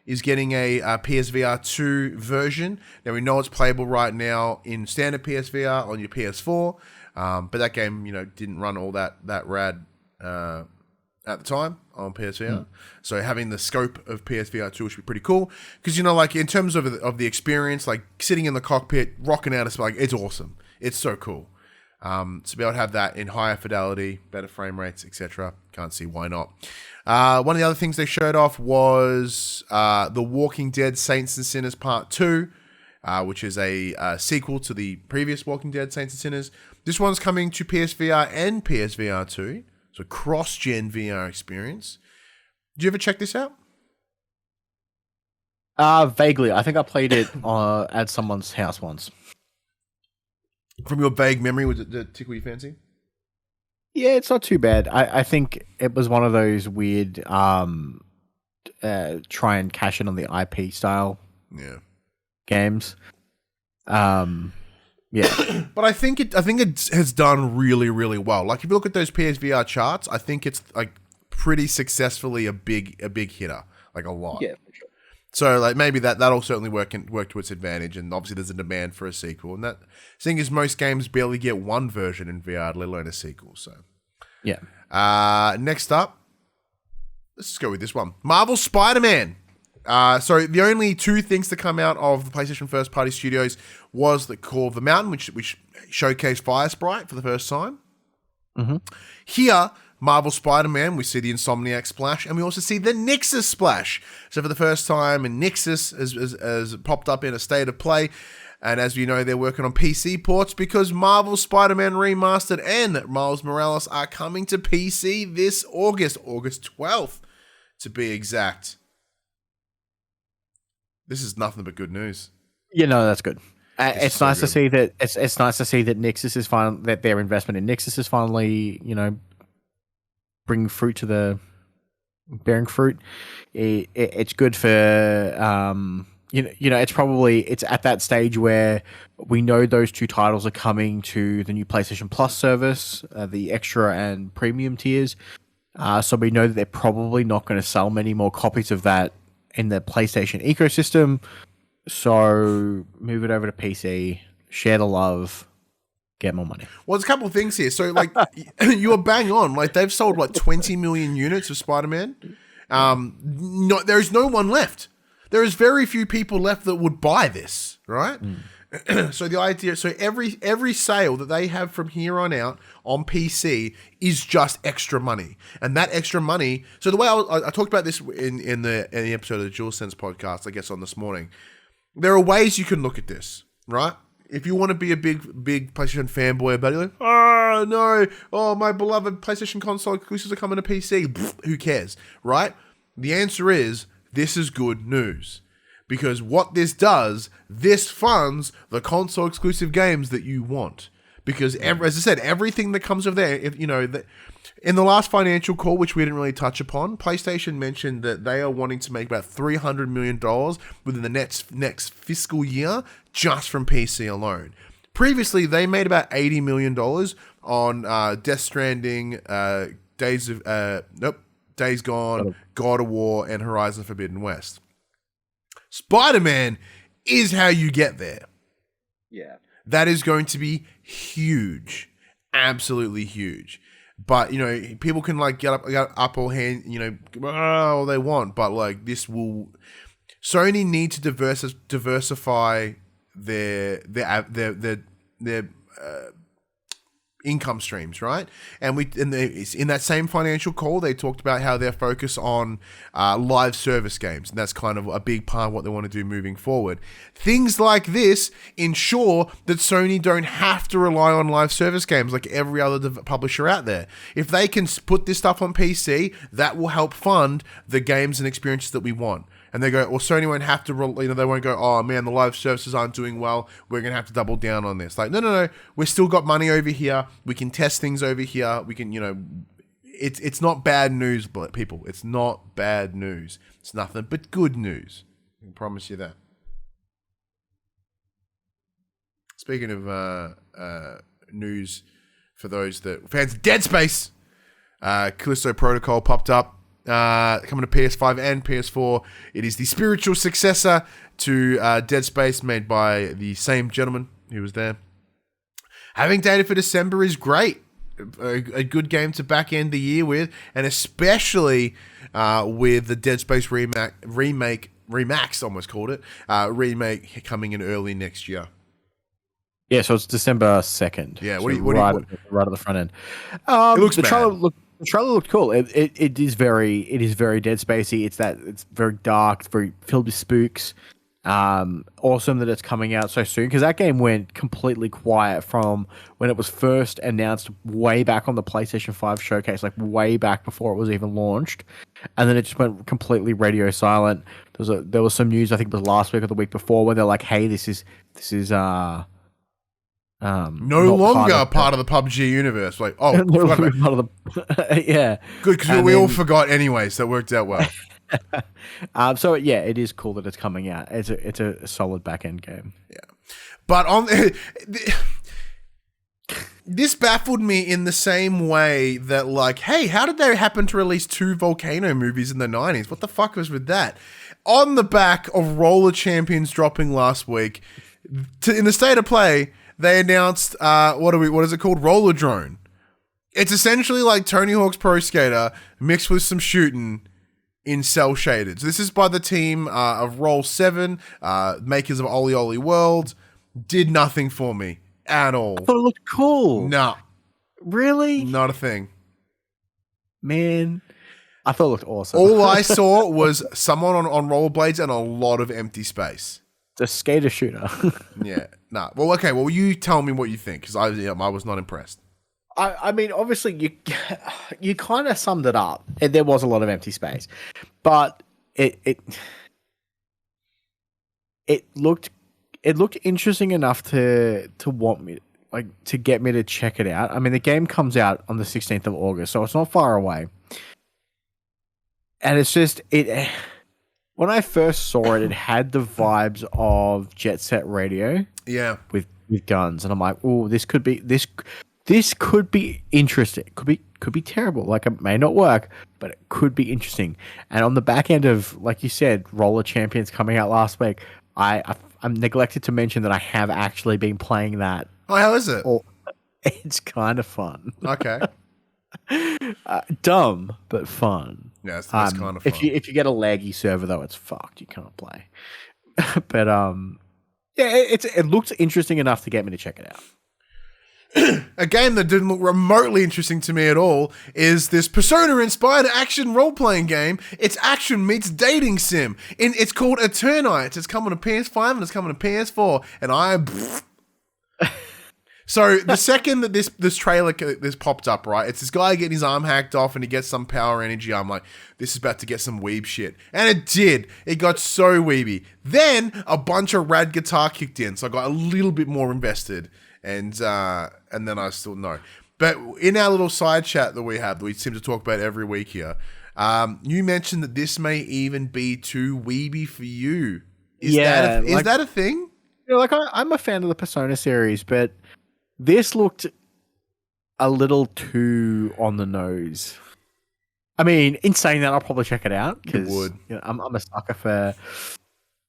is getting a PSVR 2 version. Now we know it's playable right now in standard PSVR on your PS4, but that game didn't run all that rad at the time on PSVR. So having the scope of PSVR 2 should be pretty cool. Because, like in terms of the experience, like sitting in the cockpit, rocking out, it's awesome. It's so cool. To be able to have that in higher fidelity, better frame rates, etc. Can't see why not. One of the other things they showed off was The Walking Dead Saints and Sinners Part 2, which is a sequel to the previous Walking Dead Saints and Sinners. This one's coming to PSVR and PSVR 2. So cross-gen VR experience. Did you ever check this out? Vaguely. I think I played it at someone's house once. From your vague memory, did it tickle your fancy? Yeah, it's not too bad. I think it was one of those weird try and cash in on the IP style games. Yeah, but I think it has done really, really well. Like if you look at those PSVR charts, I think it's like pretty successfully a big hitter, like a lot. Yeah, for sure. So like maybe that'll certainly work to its advantage, and obviously there's a demand for a sequel. And that thing is, most games barely get one version in VR, let alone a sequel. So yeah. Next up, let's just go with this one: Marvel Spider-Man. So the only two things to come out of the PlayStation first party studios was the Call of the Mountain, which showcased Fire Sprite for the first time. Mm-hmm. Here, Marvel Spider-Man, we see the Insomniac splash, and we also see the Nixus splash. So for the first time, Nixus has popped up in a state of play. And as you know, they're working on PC ports because Marvel Spider-Man Remastered and Miles Morales are coming to PC this August 12th to be exact. This is nothing but good news. That's good. It's nice to see that. It's nice to see that Nixus is that their investment in Nixus is finally, bringing fruit to bearing fruit. It's good for it's at that stage where we know those two titles are coming to the new PlayStation Plus service, the extra and premium tiers. So we know that they're probably not going to sell many more copies of that in the PlayStation ecosystem. So move it over to PC, share the love, get more money. Well, there's a couple of things here. So like you are bang on. Like they've sold 20 million units of Spider-Man. There is no one left. There is very few people left that would buy this, right? So the idea, so every sale that they have from here on out on PC is just extra money, and that extra money. So the way I talked about this in the episode of the DualSense podcast, I guess on this morning, there are ways you can look at this, right? If you want to be a big PlayStation fanboy about it, like, oh no, oh my beloved PlayStation console exclusives are coming to PC. Pfft, who cares, right? The answer is this is good news. Because what this does, this funds the console exclusive games that you want. Because as I said, everything that comes of there, if you know, in the last financial call, which we didn't really touch upon, PlayStation mentioned that they are wanting to make about $300 million within the next fiscal year just from PC alone. Previously, they made about $80 million on Death Stranding, Days Gone, God of War, and Horizon Forbidden West. Spider-Man is how you get there. Yeah. That is going to be huge. Absolutely huge. But, you know, people can, like, get up all hand, you know, all they want. But, like, this will... Sony need to diversify their income streams, right? And in that same financial call, they talked about how they're focused on live service games, and that's kind of a big part of what they want to do moving forward. Things like this ensure that Sony don't have to rely on live service games like every other publisher out there. If they can put this stuff on PC, that will help fund the games and experiences that we want. And they go, well, Sony won't have to, they won't go, oh man, the live services aren't doing well, we're going to have to double down on this. Like, no, we've still got money over here, we can test things over here, we can, you know, it's not bad news, people. It's not bad news. It's nothing but good news. I can promise you that. Speaking of news for those that fans of Dead Space, Callisto Protocol popped up. Coming to PS5 and PS4. It is the spiritual successor to Dead Space, made by the same gentleman who was there. Having data for December is great. A good game to back end the year with, and especially with the Dead Space Remax, almost called it, remake coming in early next year. Yeah, so it's December 2nd. Yeah, so right at the front end. It looks bad. The trailer looked cool. It is very Dead Spacey. It's very dark. It's very filled with spooks. Awesome that it's coming out so soon, because that game went completely quiet from when it was first announced way back on the PlayStation 5 showcase, like way back before it was even launched, and then it just went completely radio silent. There was some news, I think it was last week or the week before, where they're like, hey, this is no longer part of the PUBG universe. Like, oh, yeah, good, because we all forgot anyway, so it worked out well. So yeah, it is cool that it's coming out. It's a solid back end game. Yeah, but on this baffled me in the same way that, like, hey, how did they happen to release 2 Volcano movies in the 90s? What the fuck was with that? On the back of Roller Champions dropping last week, in the State of Play, they announced what is it called? Rollerdrone. It's essentially like Tony Hawk's Pro Skater mixed with some shooting in cell shaded. So this is by the team of Roll 7, makers of Oli Oli World. Did nothing for me at all. I thought it looked cool. No. Really? Not a thing. Man, I thought it looked awesome. All I saw was someone on rollerblades and a lot of empty space. It's a skater shooter. Yeah. Nah. Well, okay. Well, you tell me what you think, because I was not impressed. I mean, obviously, you kind of summed it up. There was a lot of empty space, but it looked interesting enough to want me, like, to get me to check it out. I mean, the game comes out on the 16th of August, so it's not far away, and it's just it. When I first saw it, it had the vibes of Jet Set Radio, yeah, with guns, and I'm like, oh, this could be interesting. Could be terrible. Like, it may not work, but it could be interesting. And on the back end of, like you said, Roller Champions coming out last week, I'm neglected to mention that I have actually been playing that. Oh, how is it? It's kind of fun. Okay. Dumb, but fun. Yeah, that's kind of fun. If you get a laggy server, though, it's fucked. You can't play. But Yeah, it looks interesting enough to get me to check it out. A game that didn't look remotely interesting to me at all is this Persona-inspired action role-playing game. It's action meets dating sim. It's called Enternights. It's coming to PS5 and it's coming to PS4. And So the second that this trailer this popped up, right, it's this guy getting his arm hacked off and he gets some power energy. I'm like, this is about to get some weeb shit. And it did. It got so weeby. Then a bunch of rad guitar kicked in, so I got a little bit more invested. And then I still know. But in our little side chat that we seem to talk about every week here, you mentioned that this may even be too weeby for you. Is that a thing? You know, like I'm a fan of the Persona series, but this looked a little too on the nose. I mean, in saying that, I'll probably check it out because I'm a sucker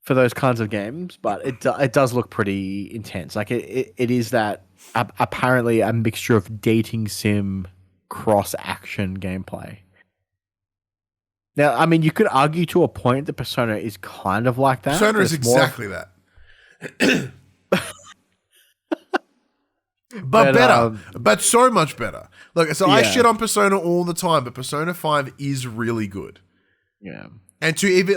for those kinds of games, but it does look pretty intense. Like it is that apparently a mixture of dating sim cross action gameplay. Now, I mean, you could argue to a point that Persona is kind of like that. Persona is exactly that. But better. But so much better. Look, so I shit on Persona all the time, but Persona 5 is really good. Yeah. And to even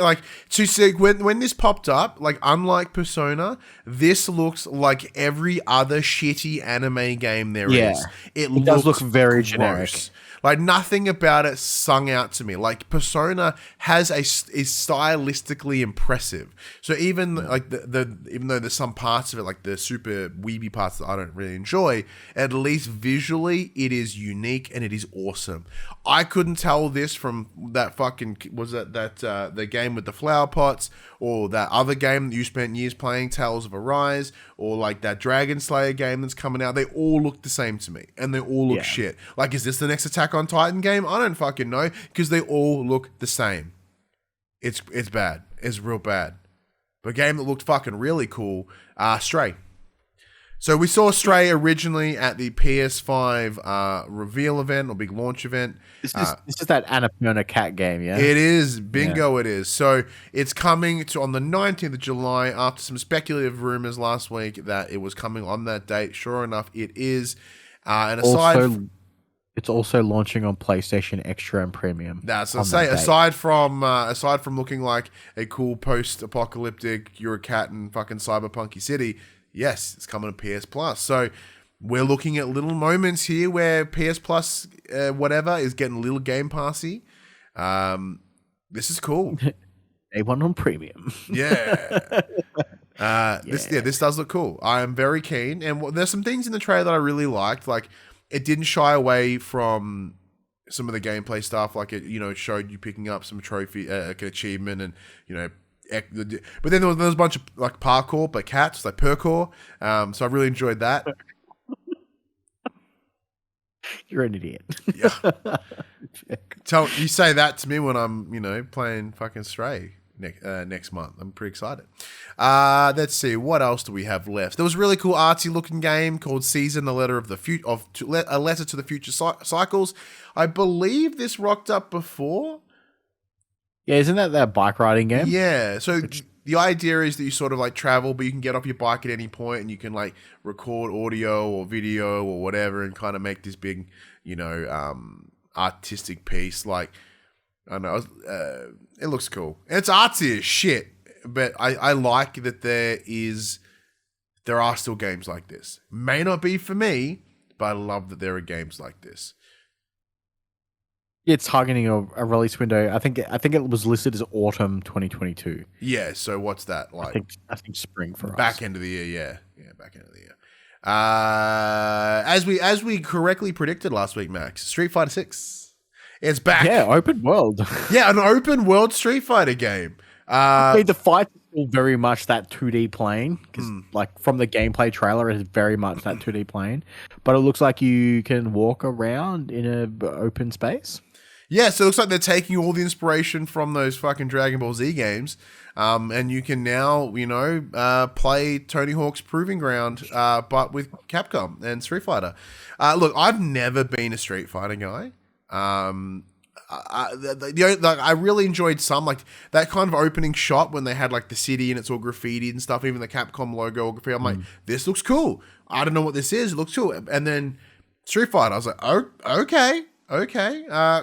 to see when this popped up, like unlike Persona, this looks like every other shitty anime game there is. It does look very generic. Like nothing about it sung out to me. Like Persona is stylistically impressive. So even like even though there's some parts of it, like the super weeby parts that I don't really enjoy, at least visually it is unique and it is awesome. I couldn't tell this from that fucking the game with the flower pots, or that other game that you spent years playing, Tales of Arise, or like that Dragon Slayer game that's coming out. They all look the same to me, and they all look shit. Like, is this the next Attack on Titan game? I don't fucking know, because they all look the same. It's bad. It's real bad. But a game that looked fucking really cool, Stray. So we saw Stray originally at the PS5 reveal event or big launch event. This is that Annapurna cat game, yeah? It is. Bingo, it is. So it's coming on the 19th of July after some speculative rumors last week that it was coming on that date. Sure enough, it is. And it's also launching on PlayStation Extra and Premium. That's what I say. Aside from looking like a cool post-apocalyptic, you're a cat in fucking cyberpunky city, yes, it's coming to PS Plus. So we're looking at little moments here where PS Plus, whatever, is getting a little Game Passy. This is cool. They want on Premium. Yeah. This does look cool. I am very keen. And there's some things in the trailer that I really liked. Like, it didn't shy away from some of the gameplay stuff. Like, it showed you picking up some trophy, like an achievement, and, but then there was a bunch of like parkour, but cats, like parkour. So I really enjoyed that. You're an idiot. Yeah. You say that to me when I'm, playing fucking Stray next month. I'm pretty excited. Let's see, what else do we have left? There was a really cool artsy looking game called Season, a letter to the future cycles. I believe this rocked up before. Yeah, isn't that bike riding game? Yeah, so the idea is that you sort of like travel, but you can get off your bike at any point and you can like record audio or video or whatever and kind of make this big, artistic piece. Like, I don't know, it looks cool. It's artsy as shit, but I like that there are still games like this. May not be for me, but I love that there are games like this. It's targeting a release window. I think it was listed as autumn 2022. Yeah, so what's that like? I think spring for us. Back end of the year, yeah, back end of the year. As we correctly predicted last week, Max, Street Fighter 6, it's back. Yeah, open world. Yeah, an open world Street Fighter game. The fight is still very much that 2D plane, because like from the gameplay trailer, it is very much that 2D plane. But it looks like you can walk around in an open space. Yeah, so it looks like they're taking all the inspiration from those fucking Dragon Ball Z games, and you can now, play Tony Hawk's Proving Ground, but with Capcom and Street Fighter. Look, I've never been a Street Fighter guy. I really enjoyed some, like that kind of opening shot when they had like the city and it's all graffiti and stuff, even the Capcom logo or graffiti. I'm like, this looks cool. I don't know what this is. It looks cool. And then Street Fighter, I was like, oh, okay,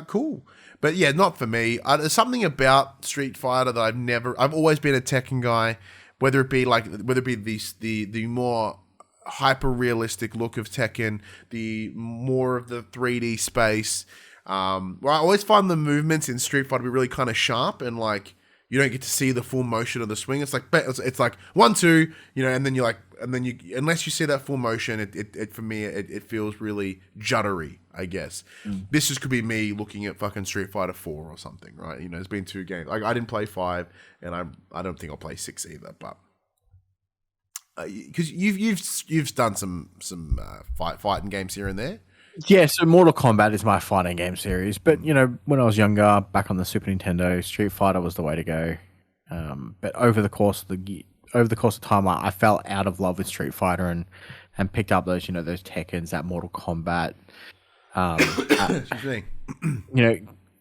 cool. But yeah, not for me. There's something about Street Fighter that I've always been a Tekken guy, whether it be the more hyper realistic look of Tekken, the more of the 3D space. Where I always find the movements in Street Fighter to be really kind of sharp and like you don't get to see the full motion of the swing. It's like 1, 2, and then unless you see that full motion, it for me it feels really juddery, I guess. This could be me looking at fucking Street Fighter 4 or something, right? It's been 2 games. Like I didn't play 5, and I don't think I'll play 6 either, but. Because you've done some fighting games here and there. Yeah, so Mortal Kombat is my fighting game series, but when I was younger, back on the Super Nintendo, Street Fighter was the way to go. But over the course of time, I fell out of love with Street Fighter and picked up those those Tekkens, that Mortal Kombat.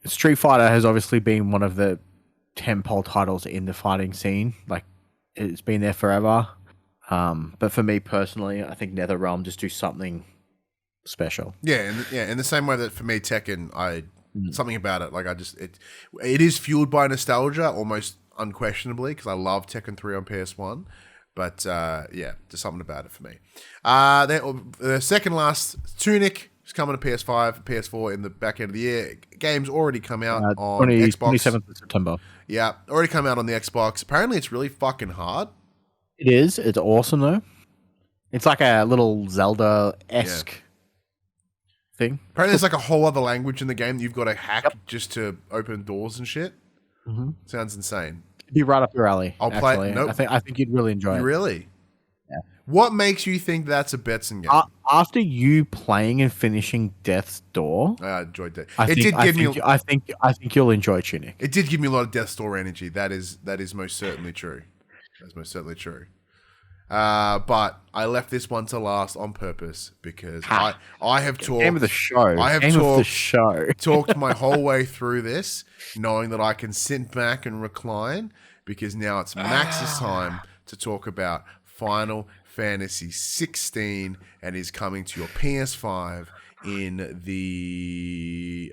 Street Fighter has obviously been one of the tentpole titles in the fighting scene. Like it's been there forever. But for me personally, I think NetherRealm just do something special. Yeah, in the same way that for me Tekken, something about it, like it is fueled by nostalgia almost unquestionably because I love Tekken 3 on PS1, but just something about it for me. The second last Tunic is coming to PS5, PS4 in the back end of the year. Game's already come out on Xbox. 27th of September. Yeah, already come out on the Xbox. Apparently, it's really fucking hard. It is. It's awesome though. It's like a little Zelda-esque thing. Apparently, there's like a whole other language in the game that you've got to hack just to open doors and shit. Mm-hmm. Sounds insane. It'd be right up your alley. I'll play it. Nope. I think you'd really enjoy it. Really? Yeah. What makes you think that's a Betson game? After you playing and finishing Death's Door, I enjoyed that. I think you'll enjoy Tunic. It did give me a lot of Death's Door energy. That is most certainly true. That's most certainly true. But I left this one to last on purpose because I have talked. Game of the show. I have talked my whole way through this, knowing that I can sit back and recline because now it's Max's time to talk about Final Fantasy XVI and is coming to your PS5 in the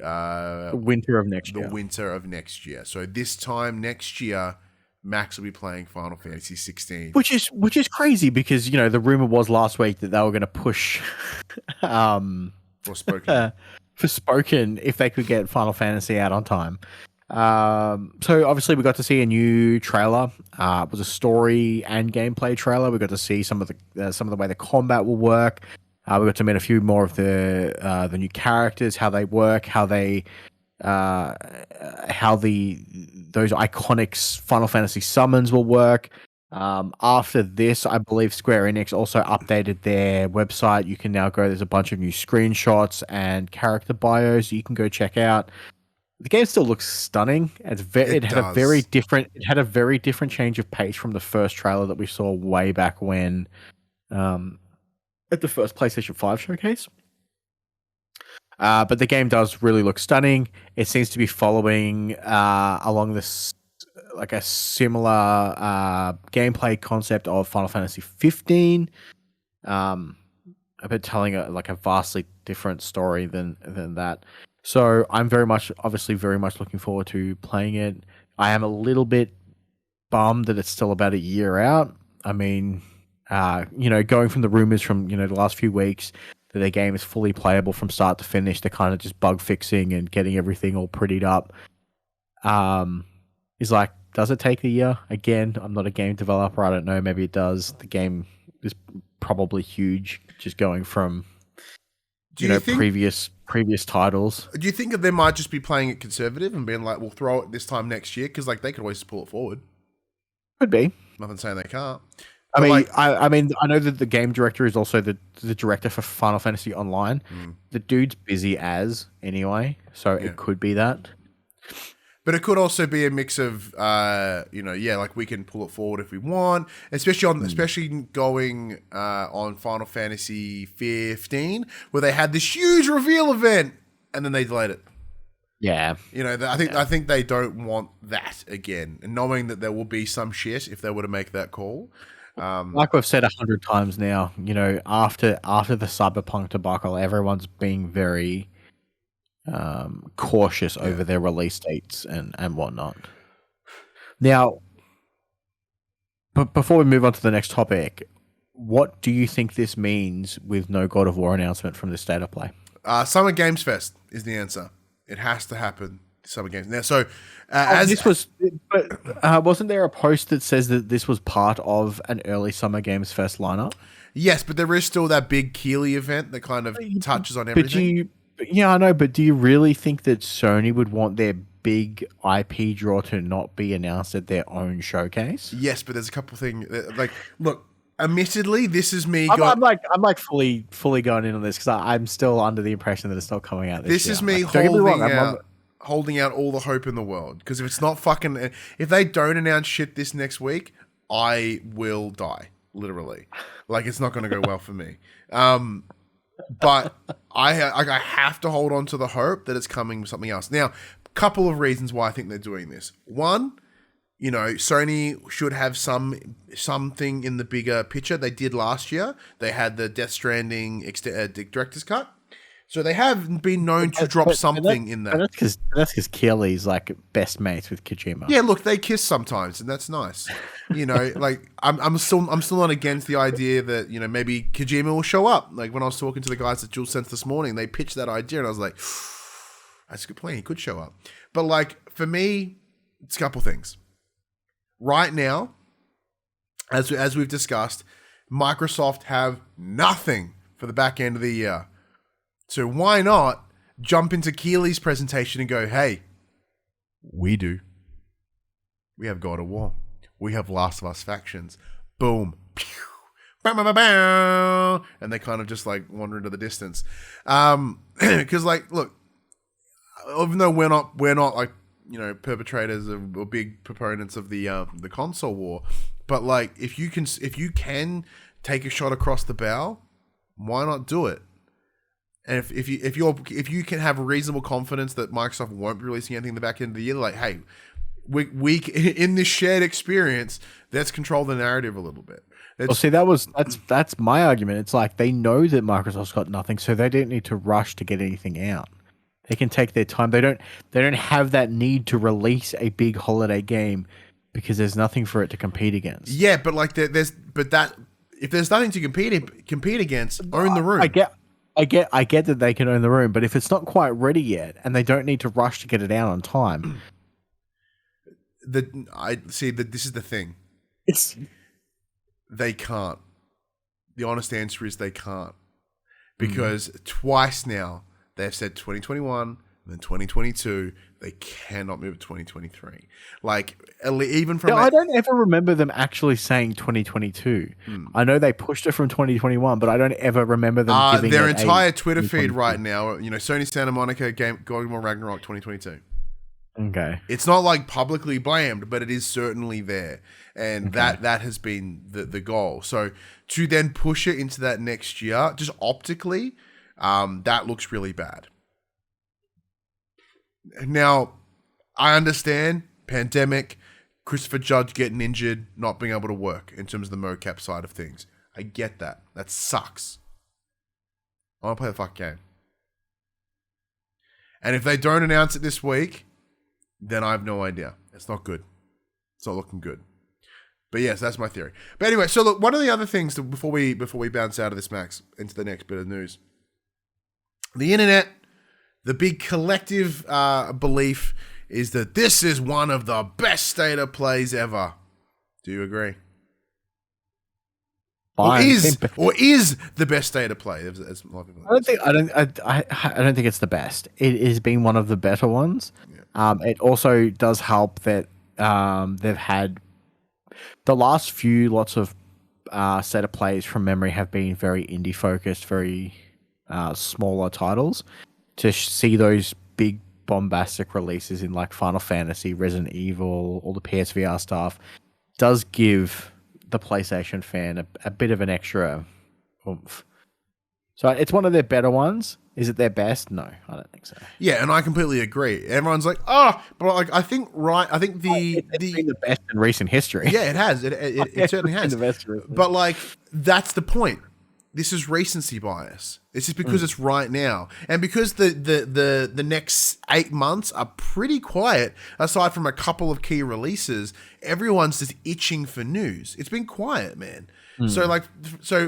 winter of next year. The winter of next year. So this time next year, Max will be playing Final Fantasy 16, which is crazy because the rumor was last week that they were going to push for Spoken if they could get Final Fantasy out on time. So obviously we got to see a new trailer. It was a story and gameplay trailer. We got to see some of the way the combat will work. We got to meet a few more of the new characters, how they work, how those iconic Final Fantasy summons will work. After this, I believe Square Enix also updated their website. You can now go. There's a bunch of new screenshots and character bios you can go check out. The game still looks stunning. It had a very different change of pace from the first trailer that we saw way back when, at the first PlayStation 5 showcase. But the game does really look stunning. It seems to be following along this like a similar gameplay concept of Final Fantasy 15, but telling a vastly different story than that. So I'm very much looking forward to playing it. I am a little bit bummed that it's still about a year out. I mean, going from the rumors from the last few weeks that their game is fully playable from start to finish, they're kind of just bug fixing and getting everything all prettied up. Is like, does it take a year? Again, I'm not a game developer. I don't know. Maybe it does. The game is probably huge, just going from previous titles. Do you think that they might just be playing it conservative and being like, we'll throw it this time next year? Because like they could always pull it forward. Could be. Nothing saying they can't. I mean, I know that the game director is also the director for Final Fantasy Online. The dude's busy anyway, so it could be that. But it could also be a mix of, like we can pull it forward if we want, especially going on Final Fantasy 15, where they had this huge reveal event and then they delayed it. Yeah. You know, I think they don't want that again, and knowing that there will be some shit if they were to make that call. Like we've said 100 times now, you know, after the Cyberpunk debacle, everyone's being very cautious over their release dates and whatnot. Now, but before we move on to the next topic, what do you think this means with no God of War announcement from the State of Play? Summer Games Fest is the answer. It has to happen. Summer Games. Now, so wasn't there a post that says that this was part of an early Summer Games Fest lineup? Yes, but there is still that big Keighley event that kind of touches on everything. I know, but do you really think that Sony would want their big IP draw to not be announced at their own showcase? Yes, but there's a couple things like, look, admittedly, this is me. I'm like fully going in on this because I'm still under the impression that it's not coming out this year. Is me holding out all the hope in the world, because if it's not if they don't announce shit this next week, I will die, literally. Like, it's not going to go well for me. But I have to hold on to the hope that it's coming with something else. Now, couple of reasons why I think they're doing this. One, you know, Sony should have something in the bigger picture. They did last year. They had the Death Stranding director's cut. So they have been known to drop something in that. That's because Keighley's like best mates with Kojima. Yeah, look, they kiss sometimes, and that's nice. You know, like I'm still not against the idea that, you know, maybe Kojima will show up. Like when I was talking to the guys at DualSense this morning, they pitched that idea, and I was like, that's a good plan. He could show up. But like for me, it's a couple things. Right now, as we've discussed, Microsoft have nothing for the back end of the year. So why not jump into Keighley's presentation and go, hey, we do. We have God of War. We have Last of Us Factions. Boom. Pew. Bow, bow, bow, bow. And they kind of just like wander into the distance. Because like, look, even though we're not like, you know, perpetrators or big proponents of the console war, but like if you can take a shot across the bow, why not do it? And if you can have reasonable confidence that Microsoft won't be releasing anything in the back end of the year, like, hey, we in this shared experience, let's control the narrative a little bit. Well, see, that's my argument. It's like they know that Microsoft's got nothing, so they don't need to rush to get anything out. They can take their time. They don't have that need to release a big holiday game because there's nothing for it to compete against. Yeah, but like if there's nothing to compete against, own the room. I get that they can own the room, but if it's not quite ready yet and they don't need to rush to get it out on time. This is the thing. They can't. The honest answer is they can't. Because twice now they've said 2021 and then 2022. They cannot move to 2023. Like, even from... I don't ever remember them actually saying 2022. I know they pushed it from 2021, but I don't ever remember them giving their entire Twitter feed right now, you know, Sony Santa Monica game God of War Ragnarok 2022. Okay. It's not like publicly blamed, but it is certainly there. And that has been the goal. So to then push it into that next year, just optically, that looks really bad. Now, I understand pandemic, Christopher Judge getting injured, not being able to work in terms of the mocap side of things. I get that. That sucks. I want to play the fuck game. And if they don't announce it this week, then I have no idea. It's not good. It's not looking good. But yes, that's my theory. But anyway, so look, one of the other things that before we bounce out of this, Max, into the next bit of news, the internet. The big collective belief is that this is one of the best state of plays ever. Do you agree? Or is the best state of play? I don't think it's the best. It has been one of the better ones. Yeah. It also does help that they've had the last few lots of state of plays from memory have been very indie focused, very smaller titles. To see those big bombastic releases in like Final Fantasy, Resident Evil, all the PSVR stuff does give the PlayStation fan a bit of an extra oomph. So it's one of their better ones. Is it their best? No, I don't think so. Yeah, and I completely agree. Everyone's like, oh, but like I think It's been the best in recent history. Yeah, it has. It certainly has. The best but like that's the point. This is recency bias. This is because it's right now, and because the next 8 months are pretty quiet. Aside from a couple of key releases, everyone's just itching for news. It's been quiet, man. So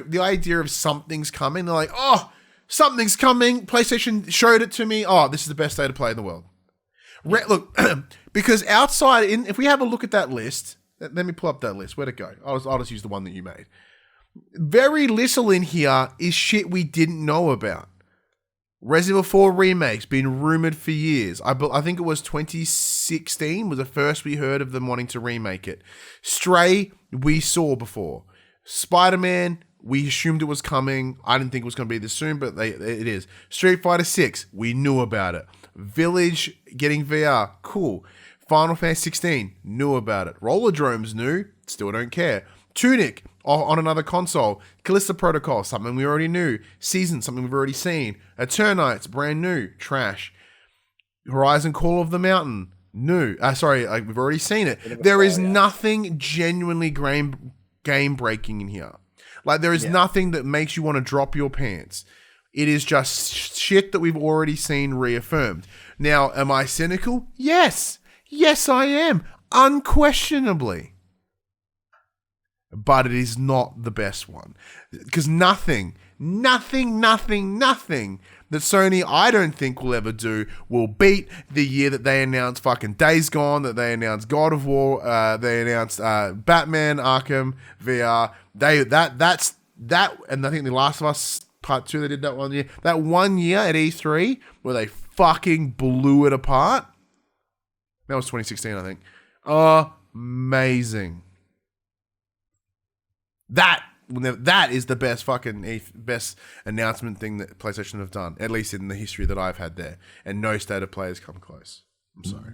the idea of something's coming, they're like, oh, something's coming. PlayStation showed it to me. Oh, this is the best day to play in the world. Look, because outside, if we have a look at that list, let me pull up that list. Where'd it go? I'll just use the one that you made. Very little in here is shit we didn't know about. Resident Evil 4 Remake's been rumored for years. I think it was 2016 was the first we heard of them wanting to remake it. Stray, we saw before. Spider-Man, we assumed it was coming. I didn't think it was going to be this soon, but it is. Street Fighter 6, we knew about it. Village getting VR, cool. Final FantasyXVI, knew about it. Rollerdrone's new, still don't care. Tunic, on another console. Callisto Protocol, something we already knew. Season, something we've already seen. Enternights, brand new, trash. Horizon Call of the Mountain, new. We've already seen it. There is nothing genuinely game-breaking in here. Like, there is nothing that makes you want to drop your pants. It is just shit that we've already seen reaffirmed. Now, am I cynical? Yes. Yes, I am. Unquestionably. But it is not the best one. Because nothing that Sony, I don't think, will ever do will beat the year that they announced fucking Days Gone, that they announced God of War, they announced Batman Arkham VR. And I think The Last of Us Part 2, they did that 1 year. That 1 year at E3 where they fucking blew it apart. That was 2016, I think. Amazing. That is the best announcement thing that PlayStation have done, at least in the history that I've had there. And no state of play has come close. I'm sorry.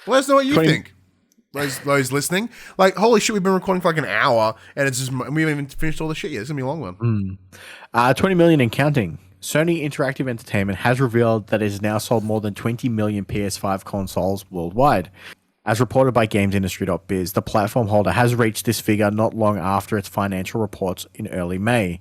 Let us know what you think. Those listening. Like, holy shit, we've been recording for like an hour and we haven't even finished all the shit yet. It's going to be a long one. 20 million and counting. Sony Interactive Entertainment has revealed that it has now sold more than 20 million PS5 consoles worldwide. As reported by GamesIndustry.biz, the platform holder has reached this figure not long after its financial reports in early May.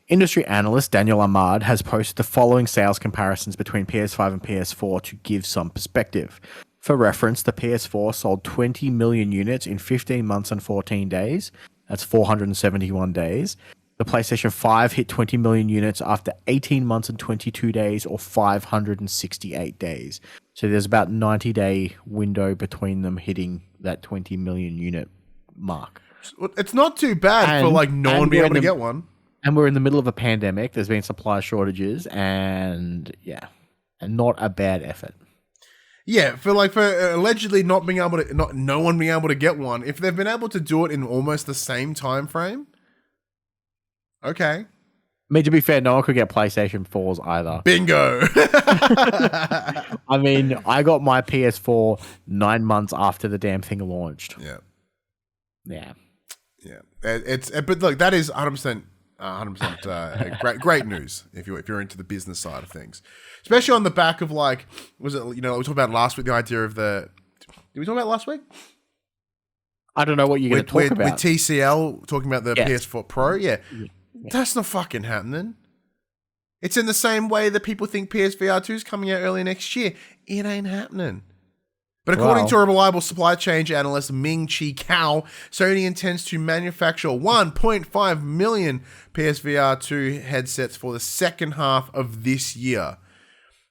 Industry analyst Daniel Ahmad has posted the following sales comparisons between PS5 and PS4 to give some perspective. For reference, the PS4 sold 20 million units in 15 months and 14 days. That's 471 days. The PlayStation 5 hit 20 million units after 18 months and 22 days, or 568 days. So there's about 90-day window between them hitting that 20 million unit mark. It's not too bad for like no one being able to get one. And we're in the middle of a pandemic. There's been supply shortages, and not a bad effort. Yeah, for allegedly no one being able to get one. If they've been able to do it in almost the same time frame. Okay. I mean, to be fair, no one could get PlayStation 4s either. Bingo. I mean, I got my PS4 9 months after the damn thing launched. Yeah. Yeah. Yeah. But look, that is 100%, great news if you're into the business side of things, especially on the back of like, we talked about last week, the idea of did we talk about last week? I don't know what you're going to talk about. With TCL talking about the PS4 Pro. Yeah. That's not fucking happening. It's in the same way that people think PSVR 2 is coming out early next year. It ain't happening. But according to a reliable supply chain analyst, Ming Chi Kao, Sony intends to manufacture 1.5 million PSVR 2 headsets for the second half of this year.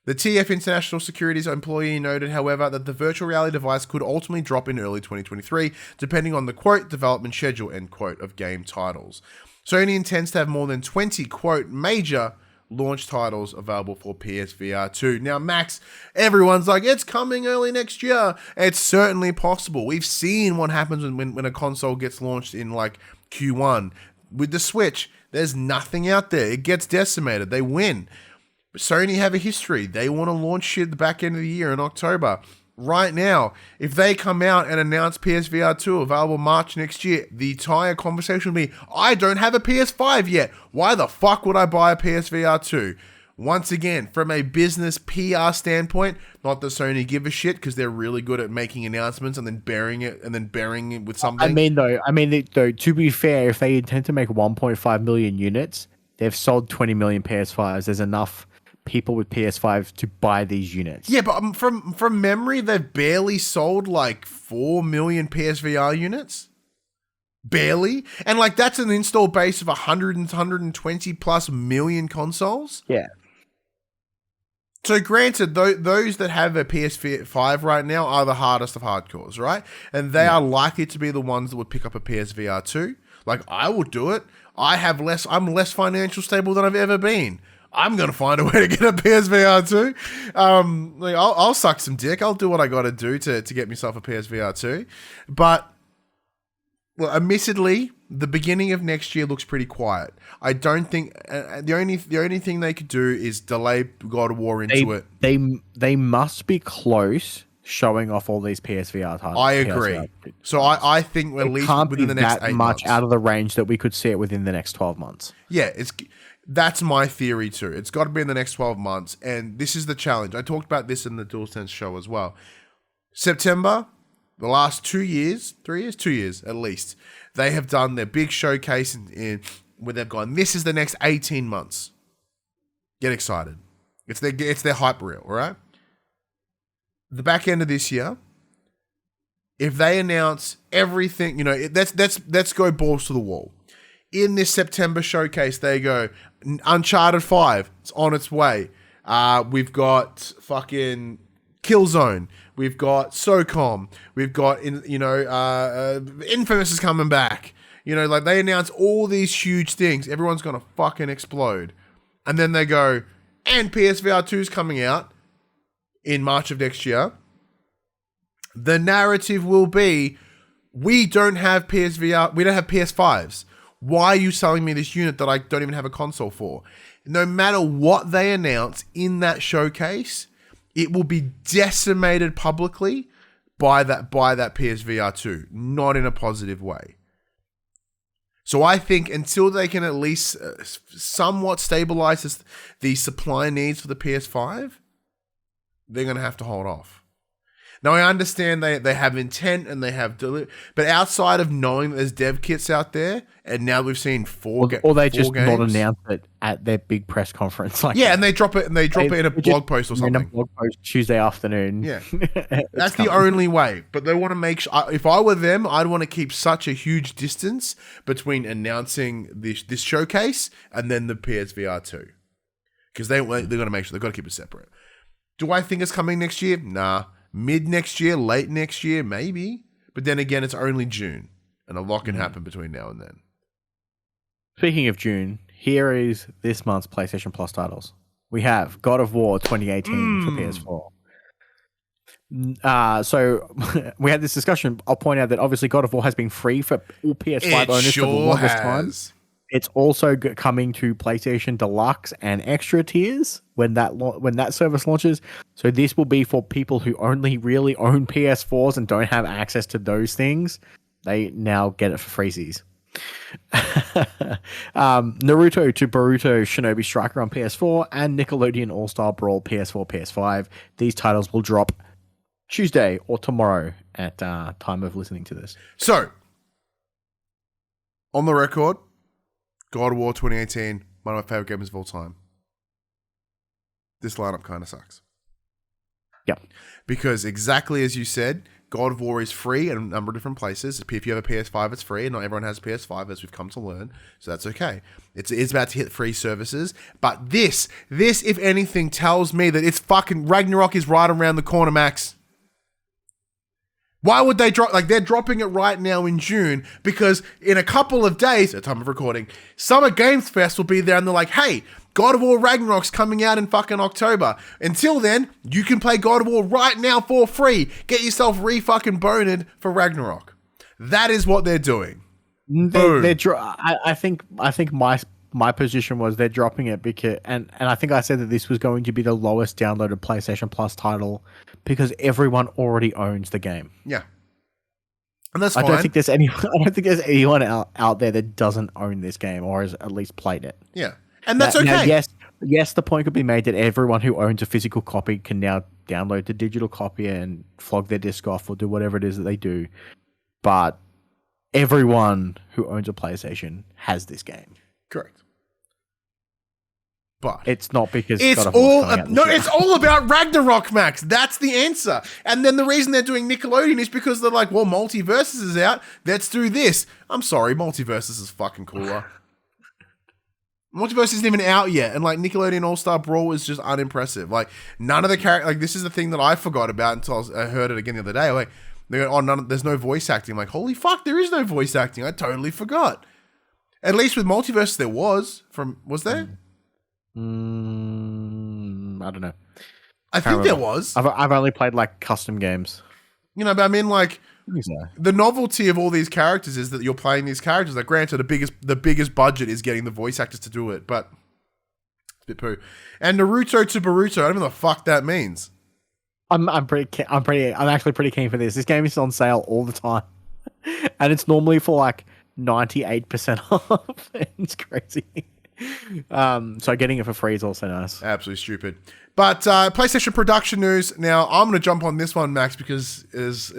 The TF International Securities employee noted, however, that the virtual reality device could ultimately drop in early 2023, depending on the, quote, development schedule, end quote, of game titles. Sony intends to have more than 20, quote, major launch titles available for PSVR 2. Now, Max, everyone's like, it's coming early next year. It's certainly possible. We've seen what happens when a console gets launched in like Q1. With the Switch, there's nothing out there. It gets decimated. They win. But Sony have a history. They want to launch shit at the back end of the year in October. Right now, if they come out and announce PSVR 2 available March next year, the entire conversation will be, I don't have a PS5 yet. Why the fuck would I buy a PSVR 2? once again, from a business PR standpoint, not that Sony give a shit because they're really good at making announcements and then burying it with something. I mean, though, to be fair, if they intend to make 1.5 million units, they've sold 20 million PS5s. There's enough people with PS5s to buy these units. Yeah, but from memory, they've barely sold like 4 million PSVR units. Barely. And like that's an install base of 100 and 120 plus million consoles. Yeah. So granted, those that have a PS5 right now are the hardest of hardcores, right? And they are likely to be the ones that would pick up a PSVR 2. Like, I would do it. I'm less financial stable than I've ever been. I'm going to find a way to get a PSVR 2. I'll suck some dick. I'll do what I got to do to get myself a PSVR 2. But, well, admittedly, the beginning of next year looks pretty quiet. I don't think the only thing they could do is delay God of War into it. They must be close showing off all these PSVR titles. I agree. So I think at least within the next 8 months. Out of the range that we could see it within the next 12 months. Yeah, that's my theory too. It's got to be in the next 12 months, and this is the challenge. I talked about this in the DualSense show as well. September, the last 2 years at least, they have done their big showcase in where they've gone, this is the next 18 months. Get excited. It's their hype reel, all right? The back end of this year, if they announce everything, let's go balls to the wall. In this September showcase, they go, Uncharted 5, it's on its way. We've got fucking Killzone. We've got SOCOM. We've got, Infamous is coming back. Like they announce all these huge things. Everyone's going to fucking explode. And then they go, and PSVR 2 is coming out in March of next year. The narrative will be, we don't have PSVR, we don't have PS5s. Why are you selling me this unit that I don't even have a console for? No matter what they announce in that showcase, it will be decimated publicly by that PSVR 2, not in a positive way. So I think until they can at least somewhat stabilize the supply needs for the PS5, they're going to have to hold off. Now, I understand they have intent and they have but outside of knowing that there's dev kits out there, and now we've seen four games. Or they just not announce it at their big press conference. And they drop it in a blog post or something. In a blog post Tuesday afternoon. Yeah. That's the only way. But they want to make sure, if I were them, I'd want to keep such a huge distance between announcing this showcase and then the PSVR 2. Because they're going to make sure they've got to keep it separate. Do I think it's coming next year? Nah. Mid next year, late next year, maybe. But then again, it's only June, and a lot can happen between now and then. Speaking of June, here is this month's PlayStation Plus titles. We have God of War 2018 for PS4. So we had this discussion. I'll point out that obviously God of War has been free for all PS5 owners for the longest time. It's also coming to PlayStation Deluxe and Extra tiers when that service launches. So this will be for people who only really own PS4s and don't have access to those things. They now get it for freezies. Naruto to Boruto Shinobi Striker on PS4 and Nickelodeon All-Star Brawl PS4, PS5. These titles will drop Tuesday or tomorrow at time of listening to this. So, on the record, God of War 2018, one of my favorite games of all time. This lineup kind of sucks. Yep. Because exactly as you said, God of War is free in a number of different places. If you have a PS5, it's free. Not everyone has a PS5, as we've come to learn. So that's okay. It's about to hit free services. But this, if anything, tells me that it's fucking Ragnarok is right around the corner, Max. Why would they drop? Like, they're dropping it right now in June because in a couple of days, at time of recording, Summer Games Fest will be there and they're like, hey, God of War Ragnarok's coming out in fucking October. Until then, you can play God of War right now for free. Get yourself re-fucking boned for Ragnarok. That is what they're doing. I think my position was they're dropping it because, and I think I said that this was going to be the lowest downloaded PlayStation Plus title because everyone already owns the game. Yeah, and that's fine. I don't think there's anyone out there that doesn't own this game or has at least played it. Yeah, and that's okay. Now, yes, Yes, the point could be made that everyone who owns a physical copy can now download the digital copy and flog their disc off or do whatever it is that they do. But everyone who owns a PlayStation has this game. Correct. But it's not because it's all about Ragnarok, Max. That's the answer. And then the reason they're doing Nickelodeon is because they're like, well, Multiverses is out. Let's do this. I'm sorry, Multiverses is fucking cooler. Multiverse isn't even out yet, and like Nickelodeon All-Star Brawl is just unimpressive. Like none of the characters, like this is the thing that I forgot about until I heard it again the other day. Like they go, oh, there's no voice acting. I'm like, holy fuck, there is no voice acting. I totally forgot. At least with Multiverse there was. Was there? I don't know. I think there was. I've only played like custom games. You know, but I mean, like the novelty of all these characters is that you're playing these characters. Like, granted, the biggest budget is getting the voice actors to do it, but it's a bit poo. And Naruto to Boruto, I don't know what the fuck that means. I'm actually pretty keen for this. This game is on sale all the time, and it's normally for like 98% off. It's crazy. So getting it for free is also nice. Absolutely stupid. But PlayStation production news. Now I'm going to jump on this one, Max, because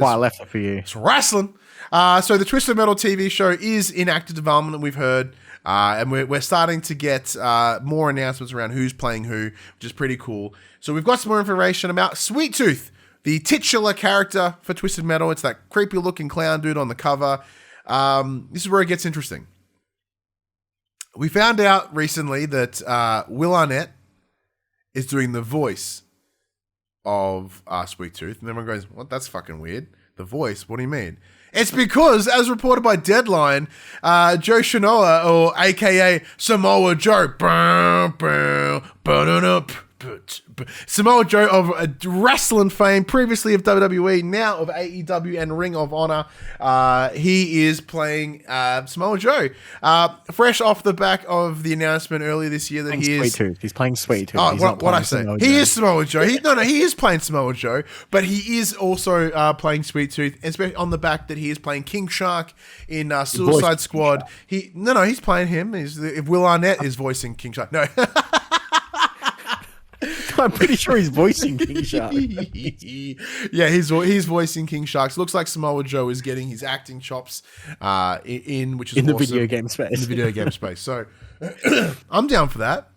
I left it for you. It's wrestling. So the Twisted Metal TV show is in active development, we've heard, and we're starting to get more announcements around who's playing who, which is pretty cool. So we've got some more information about Sweet Tooth, the titular character for Twisted Metal. It's that creepy looking clown dude on the cover. This is where it gets interesting. We found out recently that Will Arnett is doing the voice of Sweet Tooth. And everyone goes, what? That's fucking weird. The voice? What do you mean? It's because, as reported by Deadline, Joe Shinoa, or a.k.a. Samoa Joe, Samoa Joe of wrestling fame, previously of WWE, now of AEW and Ring of Honor. He is playing Samoa Joe. Fresh off the back of the announcement earlier this year that he is... Sweet Tooth. He's playing Sweet Tooth. Oh, what I say? He is Samoa Joe. He is playing Samoa Joe, but he is also playing Sweet Tooth, especially on the back that he is playing King Shark in Suicide Squad. He's playing him. If Will Arnett is voicing King Shark. No. I'm pretty sure he's voicing King Shark. Yeah, he's voicing King Shark. So looks like Samoa Joe is getting his acting chops which is in the awesome. video game space. In the video game space. So I'm down for that.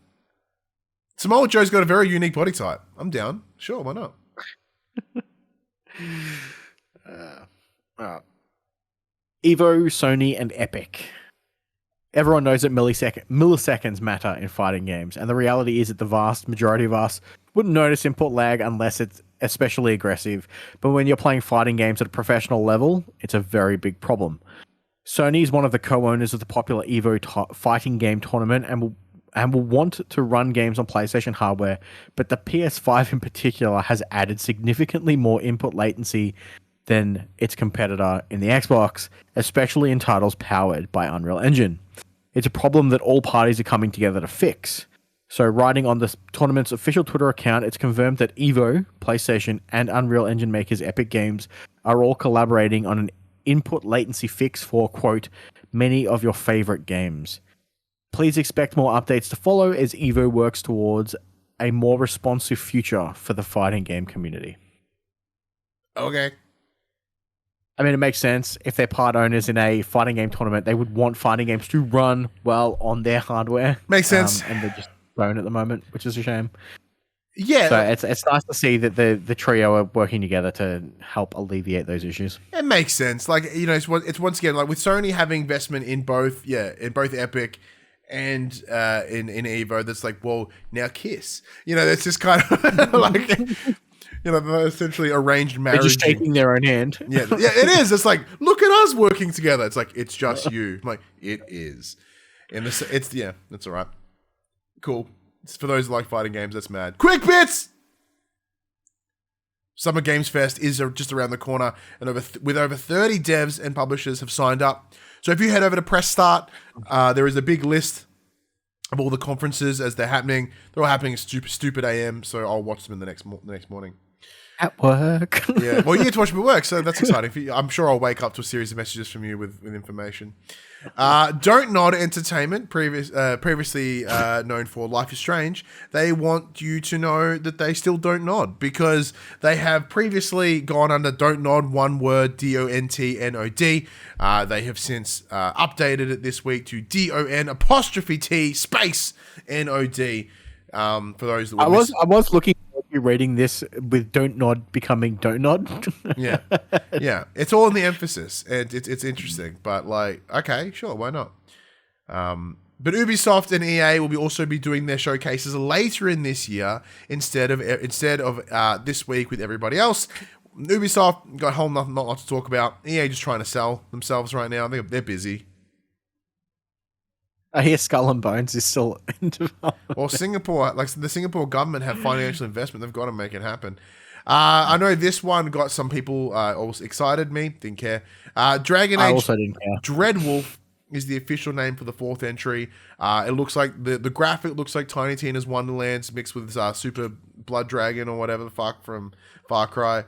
Samoa Joe's got a very unique body type. I'm down. Sure, why not? Evo, Sony, and Epic. Everyone knows that milliseconds matter in fighting games, and the reality is that the vast majority of us wouldn't notice input lag unless it's especially aggressive. But when you're playing fighting games at a professional level, it's a very big problem. Sony is one of the co-owners of the popular Evo fighting game tournament and will want to run games on PlayStation hardware, but the PS5 in particular has added significantly more input latency than its competitor in the Xbox, especially in titles powered by Unreal Engine. It's a problem that all parties are coming together to fix. So writing on the tournament's official Twitter account, it's confirmed that Evo, PlayStation, and Unreal Engine makers Epic Games are all collaborating on an input latency fix for, quote, many of your favorite games. Please expect more updates to follow as Evo works towards a more responsive future for the fighting game community. Okay. I mean, it makes sense. If they're part owners in a fighting game tournament, they would want fighting games to run well on their hardware. Makes sense. And they're just don't at the moment, which is a shame. Yeah. So it's nice to see that the trio are working together to help alleviate those issues. It makes sense. Like, you know, it's once again, like with Sony having investment in both Epic and in Evo, that's like, well, now kiss. You know, that's just kind of like... You know, they're essentially arranged marriage. They're just taking their own hand. Yeah, it is. It's like, look at us working together. It's like, it's just you. I'm like, it is. And that's all right. Cool. It's for those who like fighting games. That's mad. QUICKBITS! Summer Games Fest is just around the corner, and with over 30 devs and publishers have signed up. So if you head over to Press Start, there is a big list of all the conferences as they're happening. They're all happening at stupid AM, so I'll watch them in the next morning. At work. Yeah, well, you get to watch me work, so that's exciting for you. I'm sure I'll wake up to a series of messages from you with information. Dontnod Entertainment, previously known for Life is Strange, they want you to know that they still don't nod because they have previously gone under Don't Nod, one word, DONTNOD. They have since updated it this week to DON''T space NOD. For those that were I was looking at you reading this with Don't Nod becoming Don't Nod. yeah, it's all in the emphasis, and it's interesting. But like, okay, sure, why not? But Ubisoft and EA will also be doing their showcases later in this year instead of this week with everybody else. Ubisoft got a whole not lot to talk about. EA just trying to sell themselves right now. They're busy. I hear Skull and Bones is still in development. Well, Singapore, like the Singapore government have financial investment. They've got to make it happen. I know this one got some people also excited. Me, didn't care. Dragon Age also didn't care. Dreadwolf is the official name for the fourth entry. It looks like the graphic looks like Tiny Tina's Wonderlands mixed with Super Blood Dragon or whatever the fuck from Far Cry.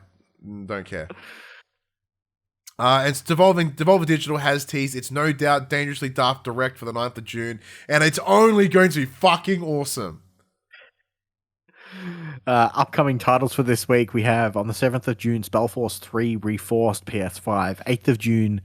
Don't care. It's Devolver Digital has teased it's no doubt Dangerously Daft Direct for the 9th of June, and it's only going to be fucking awesome. Upcoming titles for this week, we have on the 7th of June, Spellforce 3 Reforced PS5, 8th of June,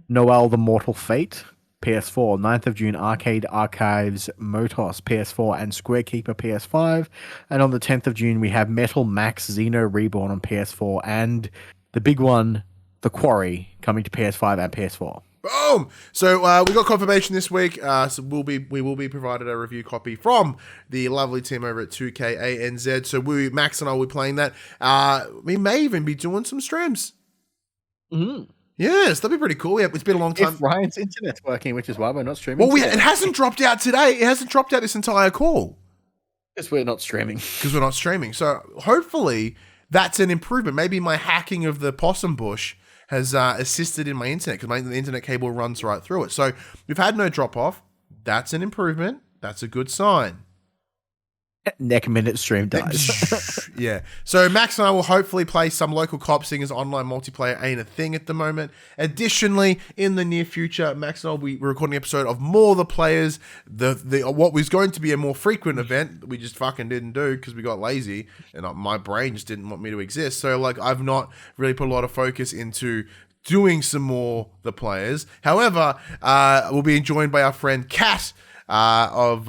Noel the Mortal Fate, PS4, 9th of June, Arcade Archives, Motos, PS4, and Squarekeeper PS5, and on the 10th of June, we have Metal Max Xeno Reborn on PS4, and the big one, The Quarry, coming to PS5 and PS4. Boom! So we got confirmation this week. So we will be provided a review copy from the lovely team over at 2KANZ. So Max and I will be playing that. We may even be doing some streams. Mm-hmm. Yes, that'd be pretty cool. Yeah, it's been a long time. If Ryan's internet's working, which is why we're not streaming. Well, it hasn't dropped out today. It hasn't dropped out this entire call. Because we're not streaming. So hopefully that's an improvement. Maybe my hacking of the possum bush has assisted in my internet because the internet cable runs right through it. So we've had no drop off. That's an improvement. That's a good sign. Neck minute stream dies. Yeah. So Max and I will hopefully play some local co-op singers. Online multiplayer ain't a thing at the moment. Additionally, in the near future, Max and I will be recording an episode of More the Players. The what was going to be a more frequent event that we just fucking didn't do because we got lazy and my brain just didn't want me to exist. So like I've not really put a lot of focus into doing some more the players. However, we'll be joined by our friend Kat of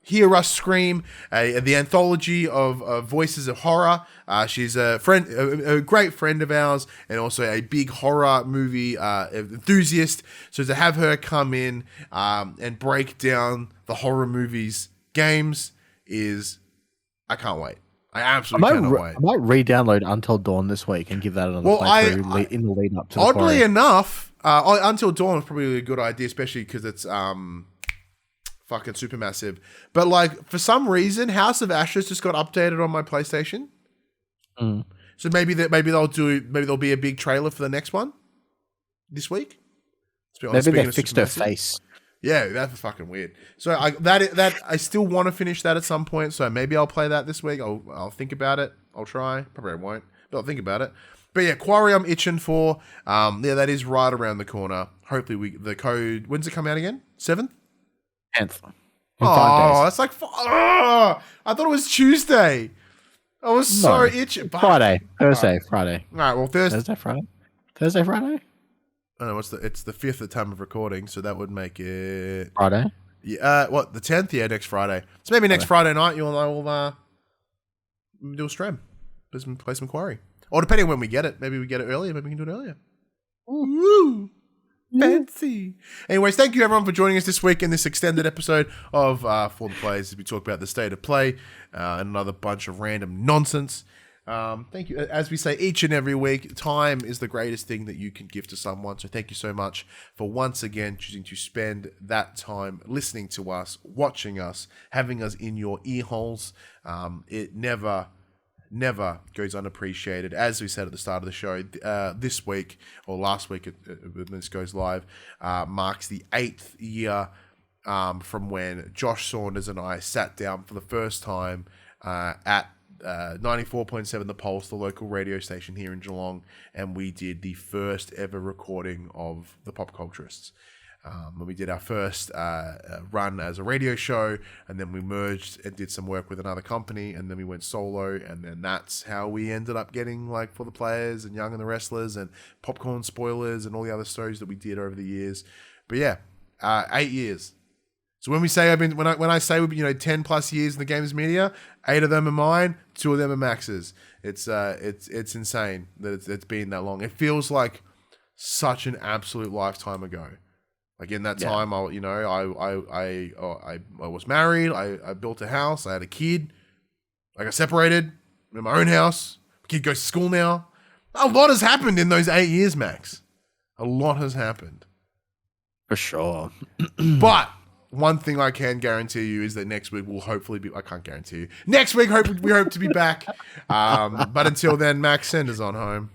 Hear Us Scream, the anthology of voices of horror. She's a friend, a great friend of ours, and also a big horror movie enthusiast. So to have her come in and break down the horror movies games I can't wait. I absolutely cannot wait. I might re-download Until Dawn this week and give that another playthrough in the lead up to the oddly enough, Until Dawn is probably a good idea, especially because it's fucking supermassive. But like for some reason, House of Ashes just got updated on my PlayStation. Mm. So maybe there'll be a big trailer for the next one this week. Maybe they fixed her face. Yeah, that's fucking weird. So I still want to finish that at some point. So maybe I'll play that this week. I'll think about it. I'll try. Probably I won't, but I'll think about it. But yeah, Quarry I'm itching for. Yeah, that is right around the corner. Hopefully the code. When's it come out again? 7th? 10th. Oh, that's like I thought it was Tuesday. I was so itchy. Friday. Thursday. Friday. All right, well Thursday, Friday? I don't know, it's the 5th at time of recording, so that would make it Friday. Yeah, what, the 10th? Yeah, next Friday. So maybe next Friday night you and I will do a stream. Play some Quarry. Or depending on when we get it. Maybe we get it earlier, maybe we can do it earlier. Ooh. Fancy. Anyways, thank you everyone for joining us this week in this extended episode of For the Players as we talk about the state of play and another bunch of random nonsense. Thank you. As we say each and every week, time is the greatest thing that you can give to someone. So thank you so much for once again choosing to spend that time listening to us, watching us, having us in your ear holes. It never goes unappreciated. As we said at the start of the show, this week or last week when this goes live marks the 8th year from when Josh Saunders and I sat down for the first time at 94.7 The Pulse, the local radio station here in Geelong, and we did the first ever recording of the Pop Culturists. When we did our first run as a radio show, and then we merged and did some work with another company, and then we went solo, and then that's how we ended up getting like For the Players and Young and the Wrestlers and Popcorn Spoilers and all the other stories that we did over the years. But yeah, 8 years. So when we say when I say 10 plus years in the games media, 8 of them are mine, 2 of them are Max's. It's insane that it's been that long. It feels like such an absolute lifetime ago. Like in that time, I was married, I built a house, I had a kid, I got separated, I'm in my own house, kid goes to school now. A lot has happened in those 8 years, Max. A lot has happened. For sure. But one thing I can guarantee you is that next week will hopefully be, I can't guarantee you. Next week, we hope to be back. But until then, Max, send us on home.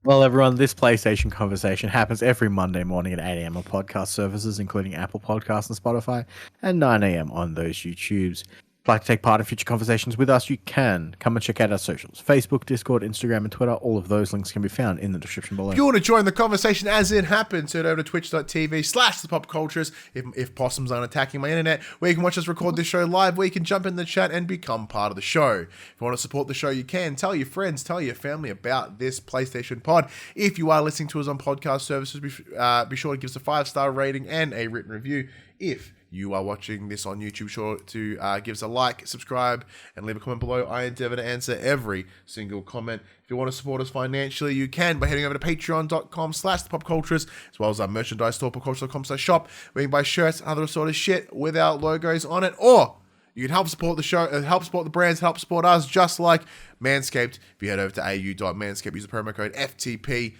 Well, everyone, this PlayStation conversation happens every Monday morning at 8 a.m. on podcast services, including Apple Podcasts and Spotify, and 9 a.m. on those YouTubes. If you'd like to take part in future conversations with us, you can. Come and check out our socials. Facebook, Discord, Instagram, and Twitter. All of those links can be found in the description below. If you want to join the conversation as it happens, head over to twitch.tv/thepopcultures if possums aren't attacking my internet, where you can watch us record this show live, where you can jump in the chat and become part of the show. If you want to support the show, you can. Tell your friends, tell your family about this PlayStation pod. If you are listening to us on podcast services, be sure to give us a 5-star rating and a written review. If you are watching this on YouTube, sure to give us a like, subscribe, and leave a comment below. I endeavor to answer every single comment. If you want to support us financially, you can by heading over to patreon.com/thepopcultures, as well as our merchandise store, popculture.com/shop, where you can buy shirts and other sort of shit with our logos on it. Or you can help support the show, help support the brands, help support us, just like Manscaped. If you head over to au.manscaped, use the promo code FTP,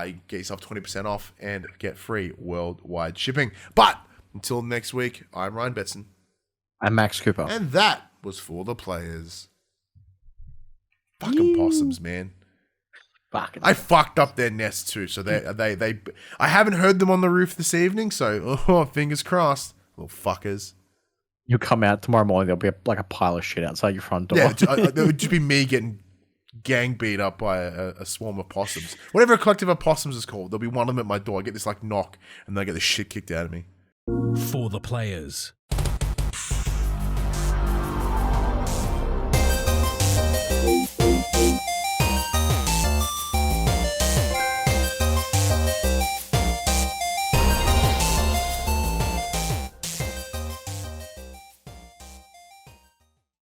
you get yourself 20% off and get free worldwide shipping. But until next week, I'm Ryan Betson. I'm Max Cooper. And that was For the Players. Fucking possums, man. I fucked up their nest too, so they I haven't heard them on the roof this evening, so fingers crossed. Little fuckers. You'll come out tomorrow morning, there'll be like a pile of shit outside your front door. Yeah, it would just be me getting gang beat up by a swarm of possums. Whatever a collective of possums is called, there'll be one of them at my door. I get this like knock, and they get the shit kicked out of me. For the Players.